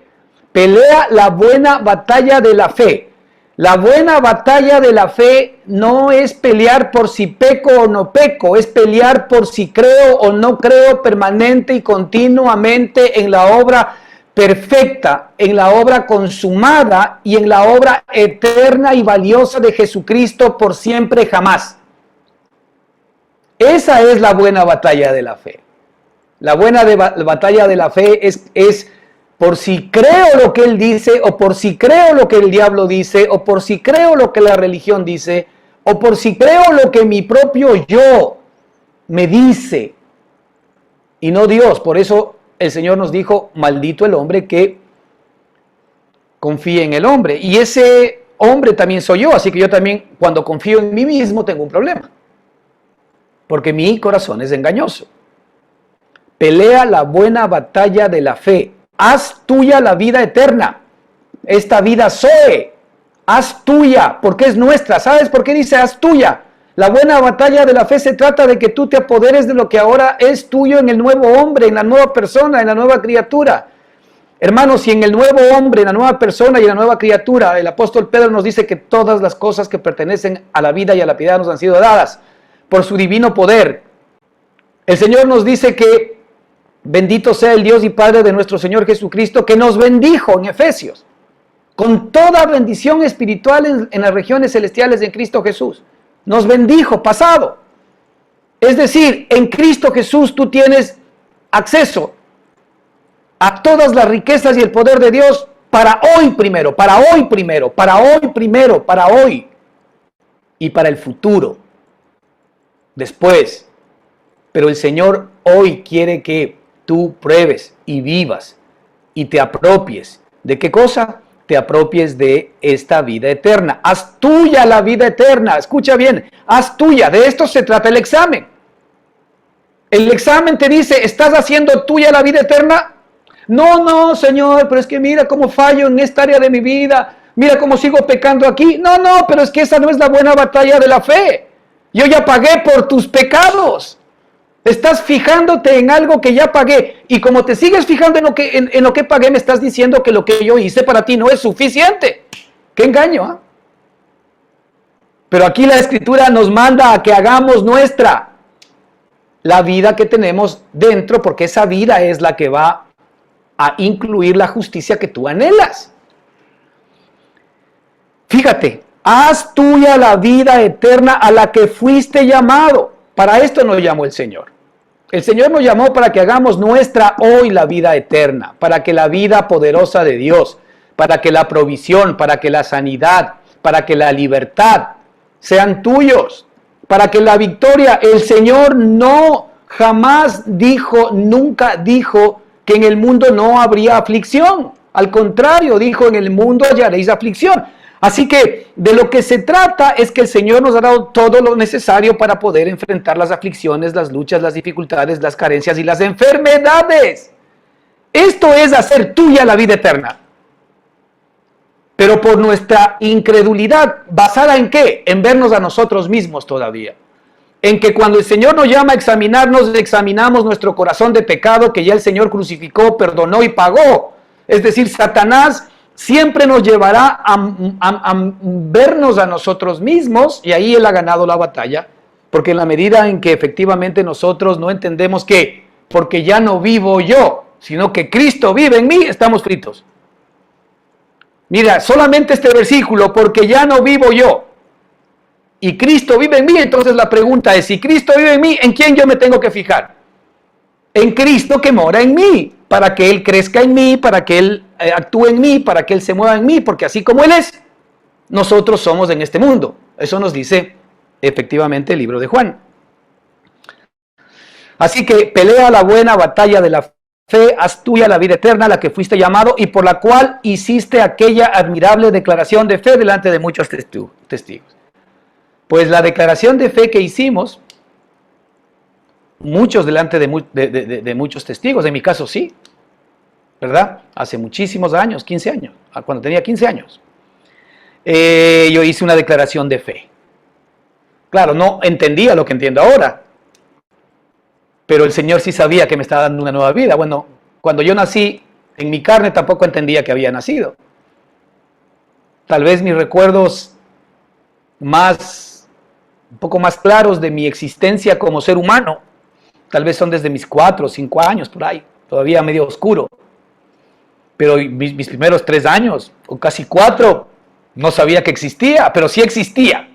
pelea la buena batalla de la fe. La buena batalla de la fe no es pelear por si peco o no peco, es pelear por si creo o no creo permanente y continuamente en la obra perfecta, en la obra consumada y en la obra eterna y valiosa de Jesucristo por siempre jamás. Esa es la buena batalla de la fe. La buena batalla de la fe es por si creo lo que él dice, o por si creo lo que el diablo dice, o por si creo lo que la religión dice, o por si creo lo que mi propio yo me dice, y no Dios. Por eso el Señor nos dijo, maldito el hombre que confíe en el hombre. Y ese hombre también soy yo, así que yo también, cuando confío en mí mismo, tengo un problema. Porque mi corazón es engañoso. Pelea la buena batalla de la fe. Haz tuya la vida eterna. Esta vida Zoe. Haz tuya, porque es nuestra. ¿Sabes por qué dice haz tuya? La buena batalla de la fe se trata de que tú te apoderes de lo que ahora es tuyo en el nuevo hombre, en la nueva persona, en la nueva criatura. Hermanos, si en el nuevo hombre, en la nueva persona y en la nueva criatura, el apóstol Pedro nos dice que todas las cosas que pertenecen a la vida y a la piedad nos han sido dadas por su divino poder. El Señor nos dice que bendito sea el Dios y Padre de nuestro Señor Jesucristo, que nos bendijo en Efesios, con toda bendición espiritual en las regiones celestiales en Cristo Jesús. Nos bendijo, pasado. Es decir, en Cristo Jesús tú tienes acceso a todas las riquezas y el poder de Dios para hoy primero, para hoy primero, para hoy primero, para hoy y para el futuro. Después. Pero el Señor hoy quiere que tú pruebes y vivas y te apropies. ¿De qué cosa? Te apropies de esta vida eterna. Haz tuya la vida eterna. Escucha bien, haz tuya. De esto se trata el examen. El examen te dice, ¿estás haciendo tuya la vida eterna? No, Señor, pero es que mira cómo fallo en esta área de mi vida. Mira cómo sigo pecando aquí. No, pero es que esa no es la buena batalla de la fe. Yo ya pagué por tus pecados. Estás fijándote en algo que ya pagué. Y como te sigues fijando en lo que pagué, me estás diciendo que lo que yo hice para ti no es suficiente. ¡Qué engaño! ¿Eh? Pero aquí la Escritura nos manda a que hagamos nuestra la vida que tenemos dentro, porque esa vida es la que va a incluir la justicia que tú anhelas. Fíjate, haz tuya la vida eterna a la que fuiste llamado. Para esto nos llamó el Señor. El Señor nos llamó para que hagamos nuestra hoy la vida eterna, para que la vida poderosa de Dios, para que la provisión, para que la sanidad, para que la libertad sean tuyos, para que la victoria. El Señor no jamás dijo, nunca dijo que en el mundo no habría aflicción. Al contrario, dijo, en el mundo hallaréis aflicción. Así que de lo que se trata es que el Señor nos ha dado todo lo necesario para poder enfrentar las aflicciones, las luchas, las dificultades, las carencias y las enfermedades. Esto es hacer tuya la vida eterna. Pero por nuestra incredulidad, ¿basada en qué? En vernos a nosotros mismos todavía. En que cuando el Señor nos llama a examinarnos, examinamos nuestro corazón de pecado que ya el Señor crucificó, perdonó y pagó. Es decir, Satanás siempre nos llevará a vernos a nosotros mismos, y ahí él ha ganado la batalla, porque en la medida en que efectivamente nosotros no entendemos que, porque ya no vivo yo, sino que Cristo vive en mí, estamos fritos. Mira, solamente este versículo, porque ya no vivo yo, y Cristo vive en mí, entonces la pregunta es, si Cristo vive en mí, ¿en quién yo me tengo que fijar? En Cristo que mora en mí, para que Él crezca en mí, para que Él actúe en mí, para que Él se mueva en mí, porque así como Él es, nosotros somos en este mundo. Eso nos dice efectivamente el libro de Juan. Así que pelea la buena batalla de la fe, haz tuya la vida eterna, la que fuiste llamado y por la cual hiciste aquella admirable declaración de fe delante de muchos testigos. Pues la declaración de fe que hicimos, muchos delante de muchos testigos, en mi caso sí, ¿verdad? Hace muchísimos años, 15 años, cuando tenía 15 años, yo hice una declaración de fe. Claro, no entendía lo que entiendo ahora, pero el Señor sí sabía que me estaba dando una nueva vida. Bueno, cuando yo nací, En mi carne tampoco entendía que había nacido. Tal vez mis recuerdos un poco más claros de mi existencia como ser humano, tal vez son desde mis 4 o 5 años, por ahí, todavía medio oscuro. Pero mis primeros 3 años, o casi 4, no sabía que existía, pero sí existía.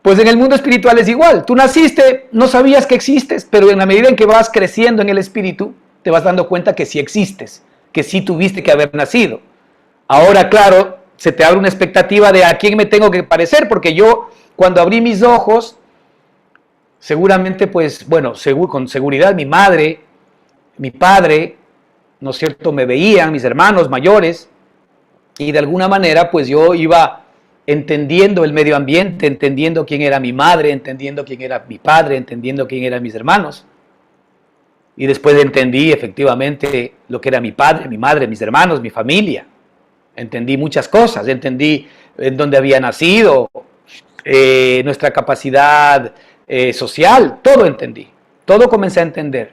Pues en el mundo espiritual es igual. Tú naciste, no sabías que existes, pero en la medida en que vas creciendo en el espíritu, te vas dando cuenta que sí existes, que sí tuviste que haber nacido. Ahora, claro, se te abre una expectativa de a quién me tengo que parecer, porque yo, cuando abrí mis ojos, seguramente, pues, bueno, con seguridad mi madre, mi padre, ¿no es cierto?, me veían, mis hermanos mayores, y de alguna manera, pues yo iba entendiendo el medio ambiente, entendiendo quién era mi madre, entendiendo quién era mi padre, entendiendo quién eran mis hermanos. Y después entendí efectivamente lo que era mi padre, mi madre, mis hermanos, mi familia. Entendí muchas cosas, entendí en dónde había nacido, nuestra capacidad social, todo entendí, todo comencé a entender.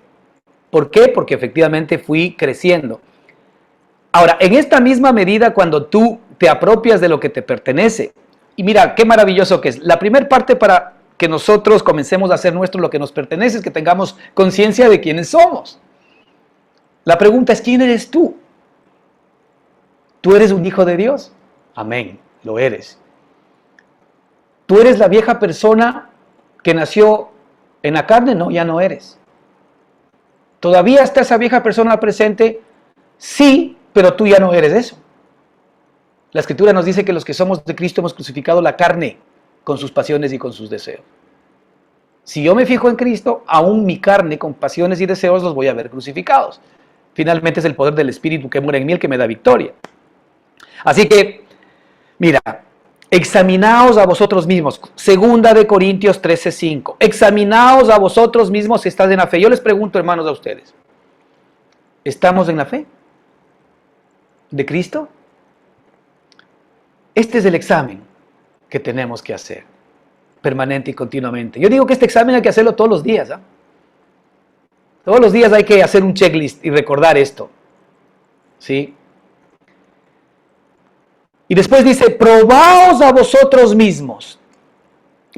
¿Por qué? Porque efectivamente fui creciendo. Ahora, en esta misma medida, cuando tú te apropias de lo que te pertenece, y mira, qué maravilloso que es. La primera parte para que nosotros comencemos a hacer nuestro lo que nos pertenece es que tengamos conciencia de quiénes somos. La pregunta es, ¿quién eres tú? ¿Tú eres un hijo de Dios? Amén, lo eres. ¿Tú eres la vieja persona que nació en la carne? No, ya no eres. ¿Todavía está esa vieja persona presente? Sí, pero tú ya no eres eso. La Escritura nos dice que los que somos de Cristo hemos crucificado la carne con sus pasiones y con sus deseos. Si yo me fijo en Cristo, aún mi carne con pasiones y deseos los voy a ver crucificados. Finalmente es el poder del Espíritu que muere en mí el que me da victoria. Así que, mira, examinaos a vosotros mismos. 2 Corintios 13:5. Examinaos a vosotros mismos si estás en la fe. Yo les pregunto, hermanos, a ustedes. ¿Estamos en la fe de Cristo? Este es el examen que tenemos que hacer, permanente y continuamente. Yo digo que este examen hay que hacerlo todos los días. ¿eh? Todos los días hay que hacer un checklist y recordar esto. ¿Sí? Y después dice, probaos a vosotros mismos.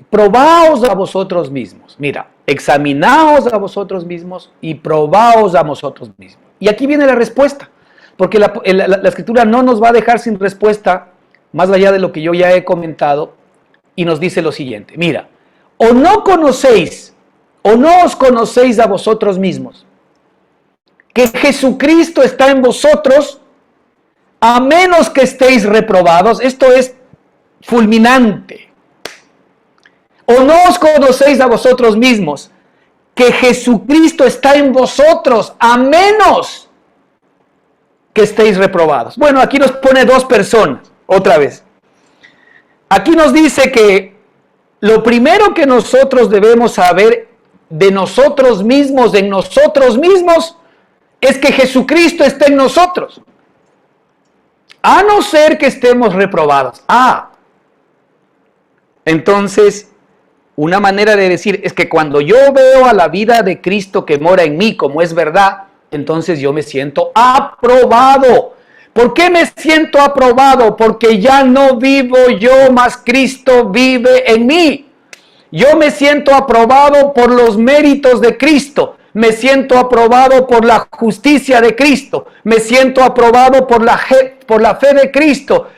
Probaos a vosotros mismos. Mira, examinaos a vosotros mismos y probaos a vosotros mismos. Y aquí viene la respuesta, porque la Escritura no nos va a dejar sin respuesta, más allá de lo que yo ya he comentado, y nos dice lo siguiente, mira, o no conocéis, o no os conocéis a vosotros mismos, que Jesucristo está en vosotros, a menos que estéis reprobados. Esto es fulminante. O no os conocéis a vosotros mismos, que Jesucristo está en vosotros, a menos que estéis reprobados. Bueno, aquí nos pone dos personas, otra vez. Aquí nos dice que lo primero que nosotros debemos saber de nosotros mismos, en nosotros mismos, es que Jesucristo está en nosotros. A no ser que estemos reprobados. Entonces, una manera de decir es que cuando yo veo a la vida de Cristo que mora en mí como es verdad, entonces yo me siento aprobado. ¿Por qué me siento aprobado? Porque ya no vivo yo, mas Cristo vive en mí. Yo me siento aprobado por los méritos de Cristo. Me siento aprobado por la justicia de Cristo. Me siento aprobado por la fe de Cristo.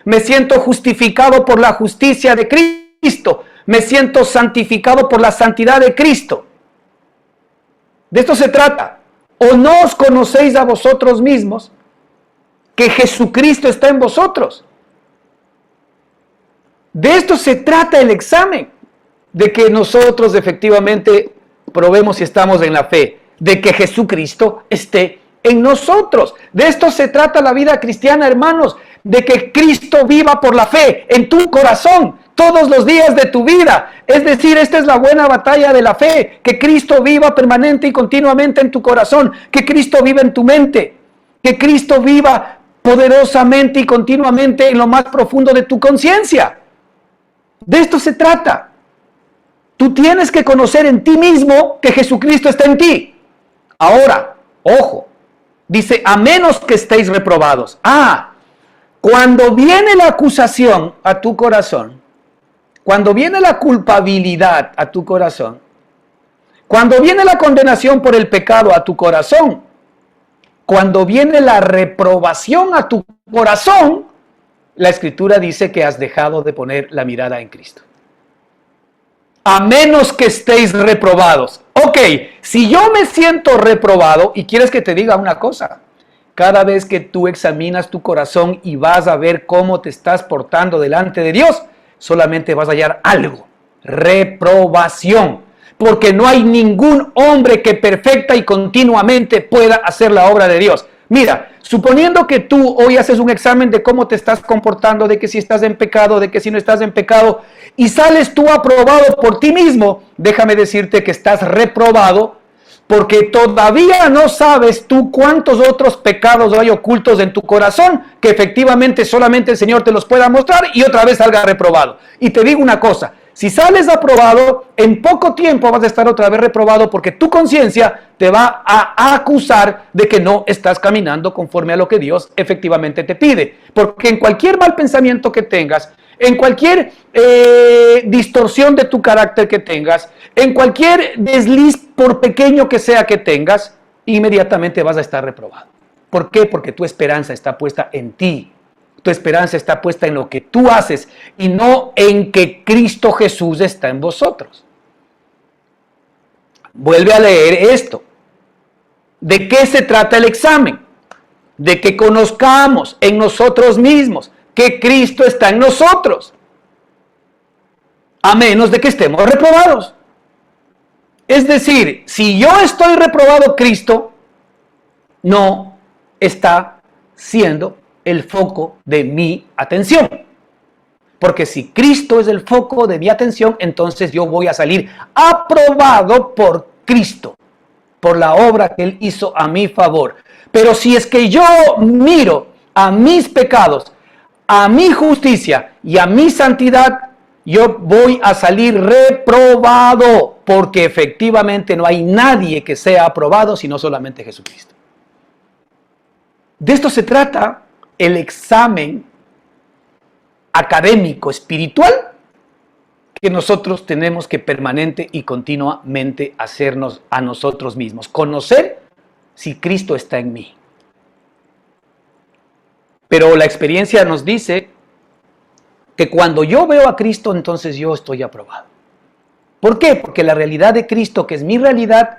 Me siento justificado por la justicia de Cristo. Me siento santificado por la santidad de Cristo. De esto se trata. ¿O no os conocéis a vosotros mismos que Jesucristo está en vosotros? De esto se trata el examen. De que nosotros efectivamente probemos si estamos en la fe, de que Jesucristo esté en nosotros. De esto se trata la vida cristiana, hermanos, de que Cristo viva por la fe en tu corazón todos los días de tu vida. Es decir, esta es la buena batalla de la fe, que Cristo viva permanente y continuamente en tu corazón, que Cristo viva en tu mente, que Cristo viva poderosamente y continuamente en lo más profundo de tu conciencia. De esto se trata. Tú tienes que conocer en ti mismo que Jesucristo está en ti. Ahora, ojo, Dice, a menos que estéis reprobados. Cuando viene la acusación a tu corazón, cuando viene la culpabilidad a tu corazón, cuando viene la condenación por el pecado a tu corazón, cuando viene la reprobación a tu corazón, la Escritura dice que has dejado de poner la mirada en Cristo. A menos que estéis reprobados. Ok, si yo me siento reprobado, y quieres que te diga una cosa, cada vez que tú examinas tu corazón y vas a ver cómo te estás portando delante de Dios, solamente vas a hallar algo: reprobación. Porque no hay ningún hombre que perfecta y continuamente pueda hacer la obra de Dios. Mira, suponiendo que tú hoy haces un examen de cómo te estás comportando, de que si estás en pecado, de que si no estás en pecado, y sales tú aprobado por ti mismo, déjame decirte que estás reprobado, porque todavía no sabes tú cuántos otros pecados hay ocultos en tu corazón, que efectivamente solamente el Señor te los pueda mostrar y otra vez salga reprobado. Y te digo una cosa: si sales aprobado, en poco tiempo vas a estar otra vez reprobado, porque tu conciencia te va a acusar de que no estás caminando conforme a lo que Dios efectivamente te pide. Porque en cualquier mal pensamiento que tengas, en cualquier distorsión de tu carácter que tengas, en cualquier desliz, por pequeño que sea que tengas, inmediatamente vas a estar reprobado. ¿Por qué? Porque tu esperanza está puesta en ti. Tu esperanza está puesta en lo que tú haces y no en que Cristo Jesús está en vosotros. Vuelve a leer esto. ¿De qué se trata el examen? De que conozcamos en nosotros mismos que Cristo está en nosotros, a menos de que estemos reprobados. Es decir, si yo estoy reprobado, Cristo no está siendo el foco de mi atención. Porque si Cristo es el foco de mi atención, entonces yo voy a salir aprobado por Cristo, por la obra que Él hizo a mi favor. Pero si es que yo miro a mis pecados, a mi justicia y a mi santidad, yo voy a salir reprobado, porque efectivamente no hay nadie que sea aprobado sino solamente Jesucristo. De esto se trata el examen académico, espiritual, que nosotros tenemos que permanente y continuamente hacernos a nosotros mismos. Conocer si Cristo está en mí. Pero la experiencia nos dice que cuando yo veo a Cristo, entonces yo estoy aprobado. ¿Por qué? Porque la realidad de Cristo, que es mi realidad,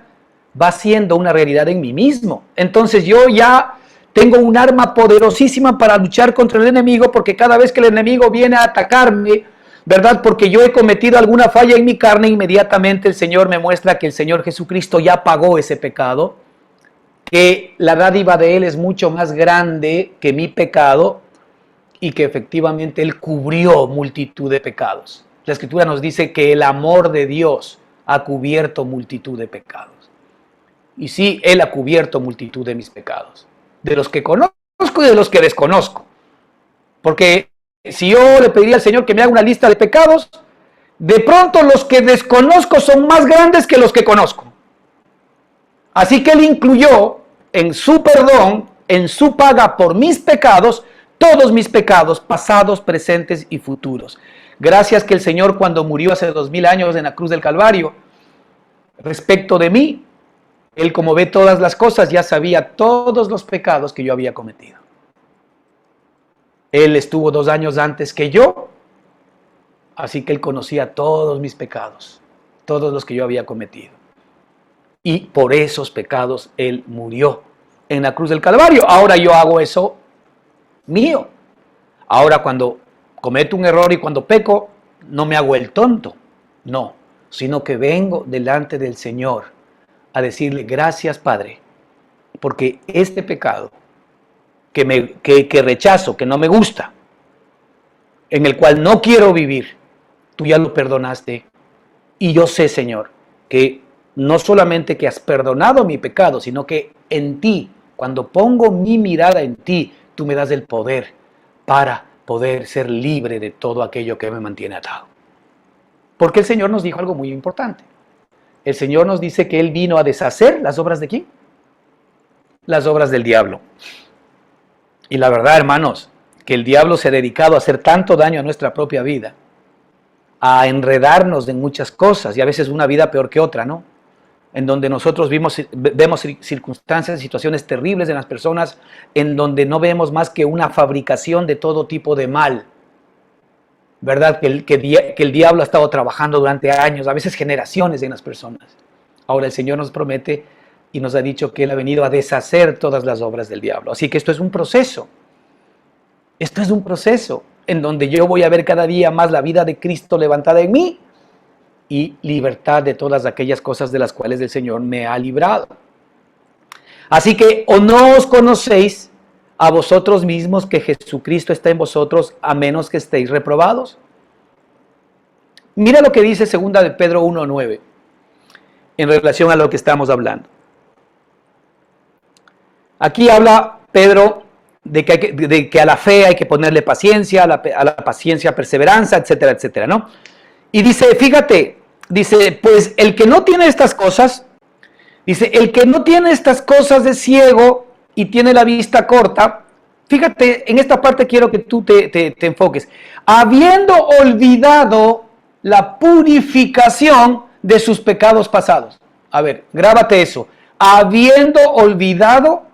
va siendo una realidad en mí mismo. Entonces yo ya tengo un arma poderosísima para luchar contra el enemigo, porque cada vez que el enemigo viene a atacarme, ¿verdad? Porque yo he cometido alguna falla en mi carne, inmediatamente el Señor me muestra que el Señor Jesucristo ya pagó ese pecado, que la dádiva de Él es mucho más grande que mi pecado y que efectivamente Él cubrió multitud de pecados. La Escritura nos dice que el amor de Dios ha cubierto multitud de pecados. Y sí, Él ha cubierto multitud de mis pecados, de los que conozco y de los que desconozco. Porque si yo le pediría al Señor que me haga una lista de pecados, de pronto los que desconozco son más grandes que los que conozco. Así que Él incluyó en su perdón, en su paga por mis pecados, todos mis pecados, pasados, presentes y futuros. Gracias que el Señor, cuando murió hace 2000 años en la cruz del Calvario, respecto de mí, Él, como ve todas las cosas, ya sabía todos los pecados que yo había cometido. Él estuvo 2 años antes que yo, así que Él conocía todos mis pecados, todos los que yo había cometido. Y por esos pecados Él murió en la cruz del Calvario. Ahora yo hago eso mío. Ahora cuando cometo un error y cuando peco, no me hago el tonto, no, sino que vengo delante del Señor a decirle: gracias, Padre, porque este pecado que rechazo, que no me gusta, en el cual no quiero vivir, tú ya lo perdonaste. Y yo sé, Señor, que no solamente que has perdonado mi pecado, sino que en ti, cuando pongo mi mirada en ti, tú me das el poder para poder ser libre de todo aquello que me mantiene atado. Porque el Señor nos dijo algo muy importante. El Señor nos dice que Él vino a deshacer las obras de ¿quién? las obras del diablo. Y la verdad, hermanos, que el diablo se ha dedicado a hacer tanto daño a nuestra propia vida, a enredarnos en muchas cosas, y a veces una vida peor que otra, ¿no? En donde nosotros vemos circunstancias, situaciones terribles en las personas, en donde no vemos más que una fabricación de todo tipo de mal, ¿verdad? Que el diablo ha estado trabajando durante años, a veces generaciones en las personas. Ahora el Señor nos promete y nos ha dicho que Él ha venido a deshacer todas las obras del diablo. Así que esto es un proceso. Esto es un proceso en donde yo voy a ver cada día más la vida de Cristo levantada en mí y libertad de todas aquellas cosas de las cuales el Señor me ha librado. Así que o no os conocéis a vosotros mismos que Jesucristo está en vosotros, a menos que estéis reprobados. Mira lo que dice 2 de Pedro 1:9 en relación a lo que estamos hablando. Aquí habla Pedro de que a la fe hay que ponerle paciencia, a la paciencia perseverancia, etcétera, etcétera, ¿no? Y dice, fíjate, dice, pues el que no tiene estas cosas, dice, el que no tiene estas cosas es ciego y tiene la vista corta. Fíjate, en esta parte quiero que tú te enfoques. Habiendo olvidado la purificación de sus pecados pasados. A ver, grábate eso. Habiendo olvidado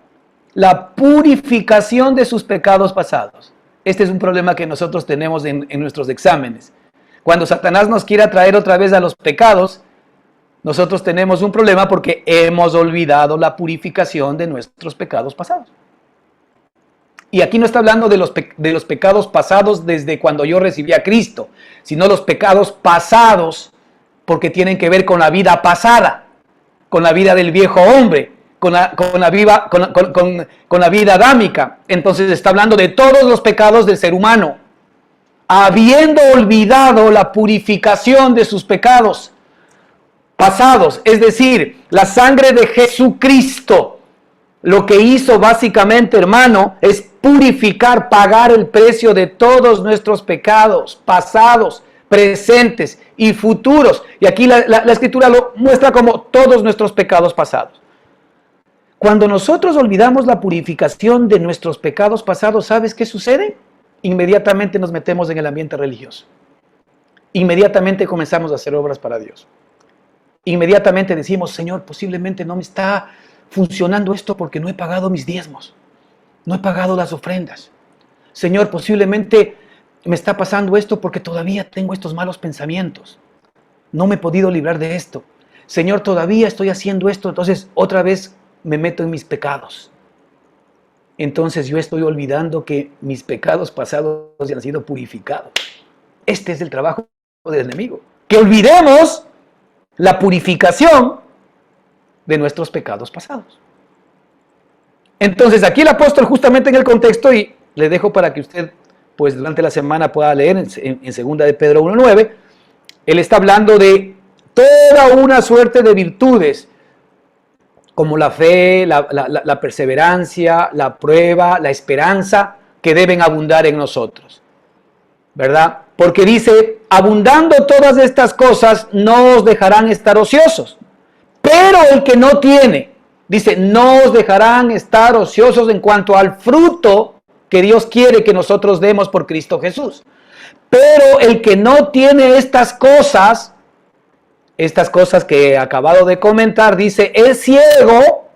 la purificación de sus pecados pasados. Este es un problema que nosotros tenemos en nuestros exámenes. Cuando Satanás nos quiere atraer otra vez a los pecados, nosotros tenemos un problema porque hemos olvidado la purificación de nuestros pecados pasados. Y aquí no está hablando de los pecados pasados desde cuando yo recibí a Cristo, sino los pecados pasados porque tienen que ver con la vida pasada, con la vida del viejo hombre, con la vida adámica. Entonces está hablando de todos los pecados del ser humano, habiendo olvidado la purificación de sus pecados pasados, es decir, la sangre de Jesucristo. Lo que hizo básicamente, hermano, es purificar, pagar el precio de todos nuestros pecados pasados, presentes y futuros. Y aquí la Escritura lo muestra como todos nuestros pecados pasados. Cuando nosotros olvidamos la purificación de nuestros pecados pasados, ¿sabes qué sucede? Inmediatamente nos metemos en el ambiente religioso. Inmediatamente comenzamos a hacer obras para Dios. Inmediatamente decimos, Señor, posiblemente no me está funcionando esto porque no he pagado mis diezmos, no he pagado las ofrendas. Señor, posiblemente me está pasando esto porque todavía tengo estos malos pensamientos. No me he podido librar de esto. Señor, todavía estoy haciendo esto, entonces otra vez me meto en mis pecados. Entonces yo estoy olvidando que mis pecados pasados ya han sido purificados. Este es el trabajo del enemigo. Que olvidemos la purificación de nuestros pecados pasados. Entonces aquí el apóstol justamente en el contexto, y le dejo para que usted pues durante la semana pueda leer en 2 de Pedro 1:9, él está hablando de toda una suerte de virtudes, como la fe, la perseverancia, la prueba, la esperanza, que deben abundar en nosotros, ¿verdad? Porque dice, abundando todas estas cosas, no os dejarán estar ociosos. Pero el que no tiene, dice, no os dejarán estar ociosos en cuanto al fruto que Dios quiere que nosotros demos por Cristo Jesús. Pero el que no tiene estas cosas que he acabado de comentar, dice, es ciego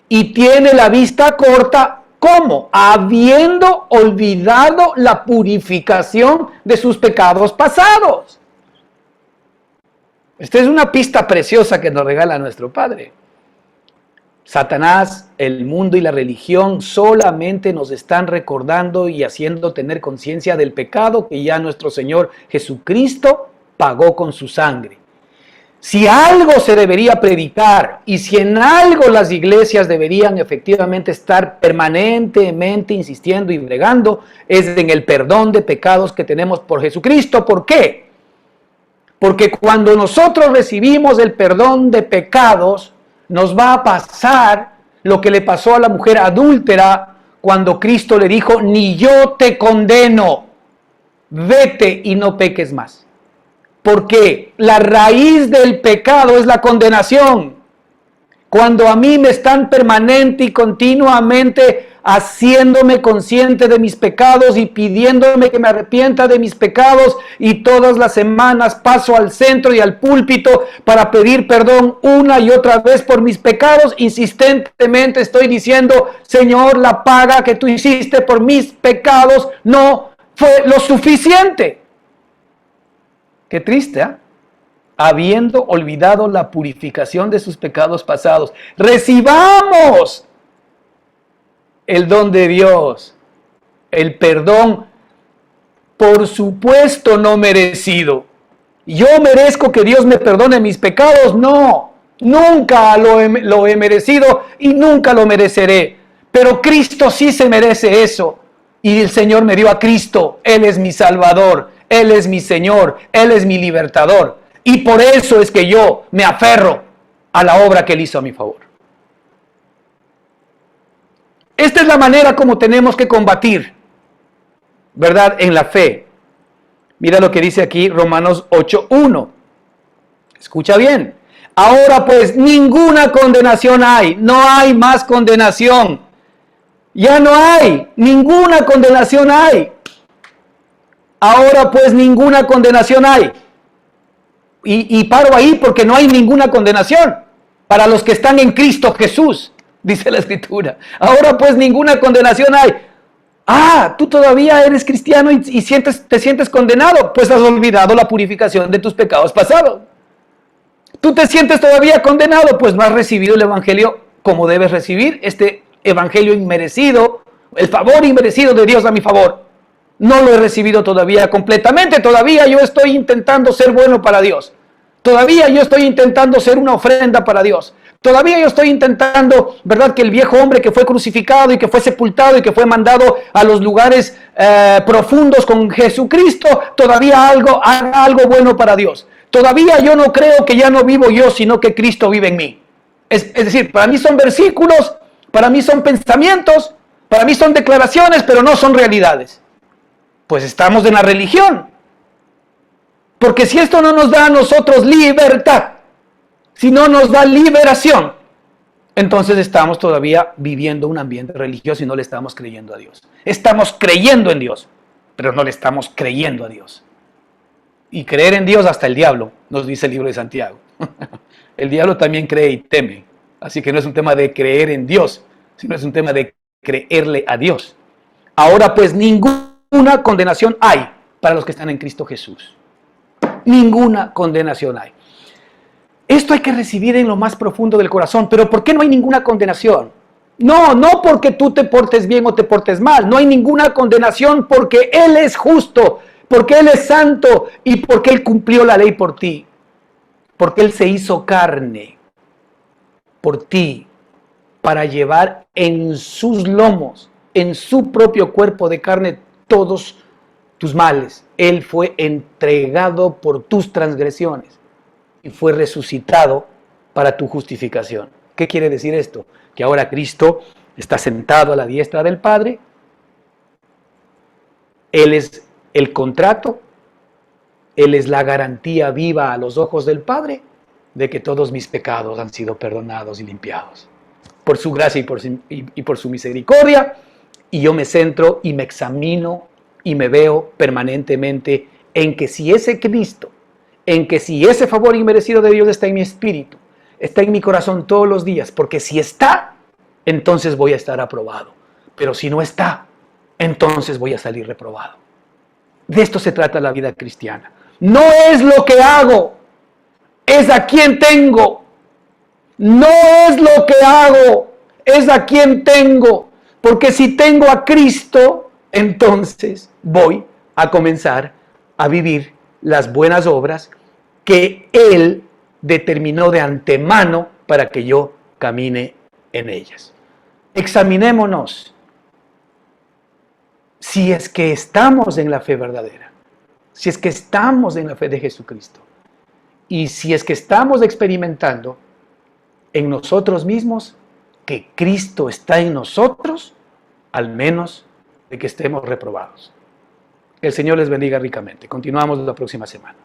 y tiene la vista corta. ¿Cómo? Habiendo olvidado la purificación de sus pecados pasados. Esta es una pista preciosa que nos regala nuestro Padre. Satanás, el mundo y la religión solamente nos están recordando y haciendo tener conciencia del pecado que ya nuestro Señor Jesucristo pagó con su sangre. Si algo se debería predicar y si en algo las iglesias deberían efectivamente estar permanentemente insistiendo y bregando, es en el perdón de pecados que tenemos por Jesucristo. ¿Por qué? Porque cuando nosotros recibimos el perdón de pecados, nos va a pasar lo que le pasó a la mujer adúltera cuando Cristo le dijo, ni yo te condeno, vete y no peques más. Porque la raíz del pecado es la condenación. cuando a mí me están permanente y continuamente haciéndome consciente de mis pecados y pidiéndome que me arrepienta de mis pecados, y todas las semanas paso al centro y al púlpito para pedir perdón una y otra vez por mis pecados, insistentemente estoy diciendo: Señor, la paga que tú hiciste por mis pecados no fue lo suficiente. Qué triste, ¿eh? Habiendo olvidado la purificación de sus pecados pasados, recibamos el don de Dios, el perdón, por supuesto no merecido. ¿Yo merezco que Dios me perdone mis pecados? No, nunca lo he merecido y nunca lo mereceré. Pero Cristo sí se merece eso. Y el Señor me dio a Cristo. Él es mi Salvador, Él es mi Señor, Él es mi libertador. Y por eso es que yo me aferro a la obra que Él hizo a mi favor. Esta es la manera como tenemos que combatir, ¿verdad?, en la fe. Mira lo que dice aquí Romanos 8:1. Escucha bien. Ahora pues ninguna condenación hay. No hay más condenación. Ya no hay. Ninguna condenación hay. Ahora pues ninguna condenación hay. Y paro ahí porque no hay ninguna condenación para los que están en Cristo Jesús, dice la Escritura. Ahora pues ninguna condenación hay. Tú todavía eres cristiano y te sientes condenado, pues has olvidado la purificación de tus pecados pasados. Tú te sientes todavía condenado, pues no has recibido el evangelio como debes recibir, este evangelio inmerecido, el favor inmerecido de Dios a mi favor. No lo he recibido todavía completamente, todavía yo estoy intentando ser bueno para Dios. Todavía yo estoy intentando ser una ofrenda para Dios. Todavía yo estoy intentando, ¿verdad?, que el viejo hombre que fue crucificado y que fue sepultado y que fue mandado a los lugares profundos con Jesucristo, todavía haga algo bueno para Dios. Todavía yo no creo que ya no vivo yo, sino que Cristo vive en mí. Es decir, para mí son versículos, para mí son pensamientos, para mí son declaraciones, pero no son realidades. Pues estamos en la religión. Porque si esto no nos da a nosotros libertad, si no nos da liberación, entonces estamos todavía viviendo un ambiente religioso y no le estamos creyendo a Dios. Estamos creyendo en Dios, pero no le estamos creyendo a Dios. Y creer en Dios hasta el diablo, nos dice el libro de Santiago. El diablo también cree y teme. Así que no es un tema de creer en Dios, sino es un tema de creerle a Dios. Ahora pues ninguna condenación hay para los que están en Cristo Jesús. Ninguna condenación hay. Esto hay que recibir en lo más profundo del corazón. ¿Pero por qué no hay ninguna condenación? No porque tú te portes bien o te portes mal. No hay ninguna condenación porque Él es justo, porque Él es santo y porque Él cumplió la ley por ti. Porque Él se hizo carne por ti para llevar en sus lomos, en su propio cuerpo de carne, todos tus males. Él fue entregado por tus transgresiones y fue resucitado para tu justificación. ¿Qué quiere decir esto? Que ahora Cristo está sentado a la diestra del Padre. Él es el contrato, Él es la garantía viva a los ojos del Padre de que todos mis pecados han sido perdonados y limpiados por su gracia y por su misericordia. Y yo me centro y me examino y me veo permanentemente en que si ese Cristo, en que si ese favor inmerecido de Dios está en mi espíritu, está en mi corazón todos los días, porque si está, entonces voy a estar aprobado. Pero si no está, entonces voy a salir reprobado. De esto se trata la vida cristiana. No es lo que hago, es a quien tengo. No es lo que hago, es a quien tengo. Porque si tengo a Cristo, entonces voy a comenzar a vivir las buenas obras que Él determinó de antemano para que yo camine en ellas. Examinémonos si es que estamos en la fe verdadera, si es que estamos en la fe de Jesucristo y si es que estamos experimentando en nosotros mismos que Cristo está en nosotros, al menos de que estemos reprobados. Que el Señor les bendiga ricamente. Continuamos la próxima semana.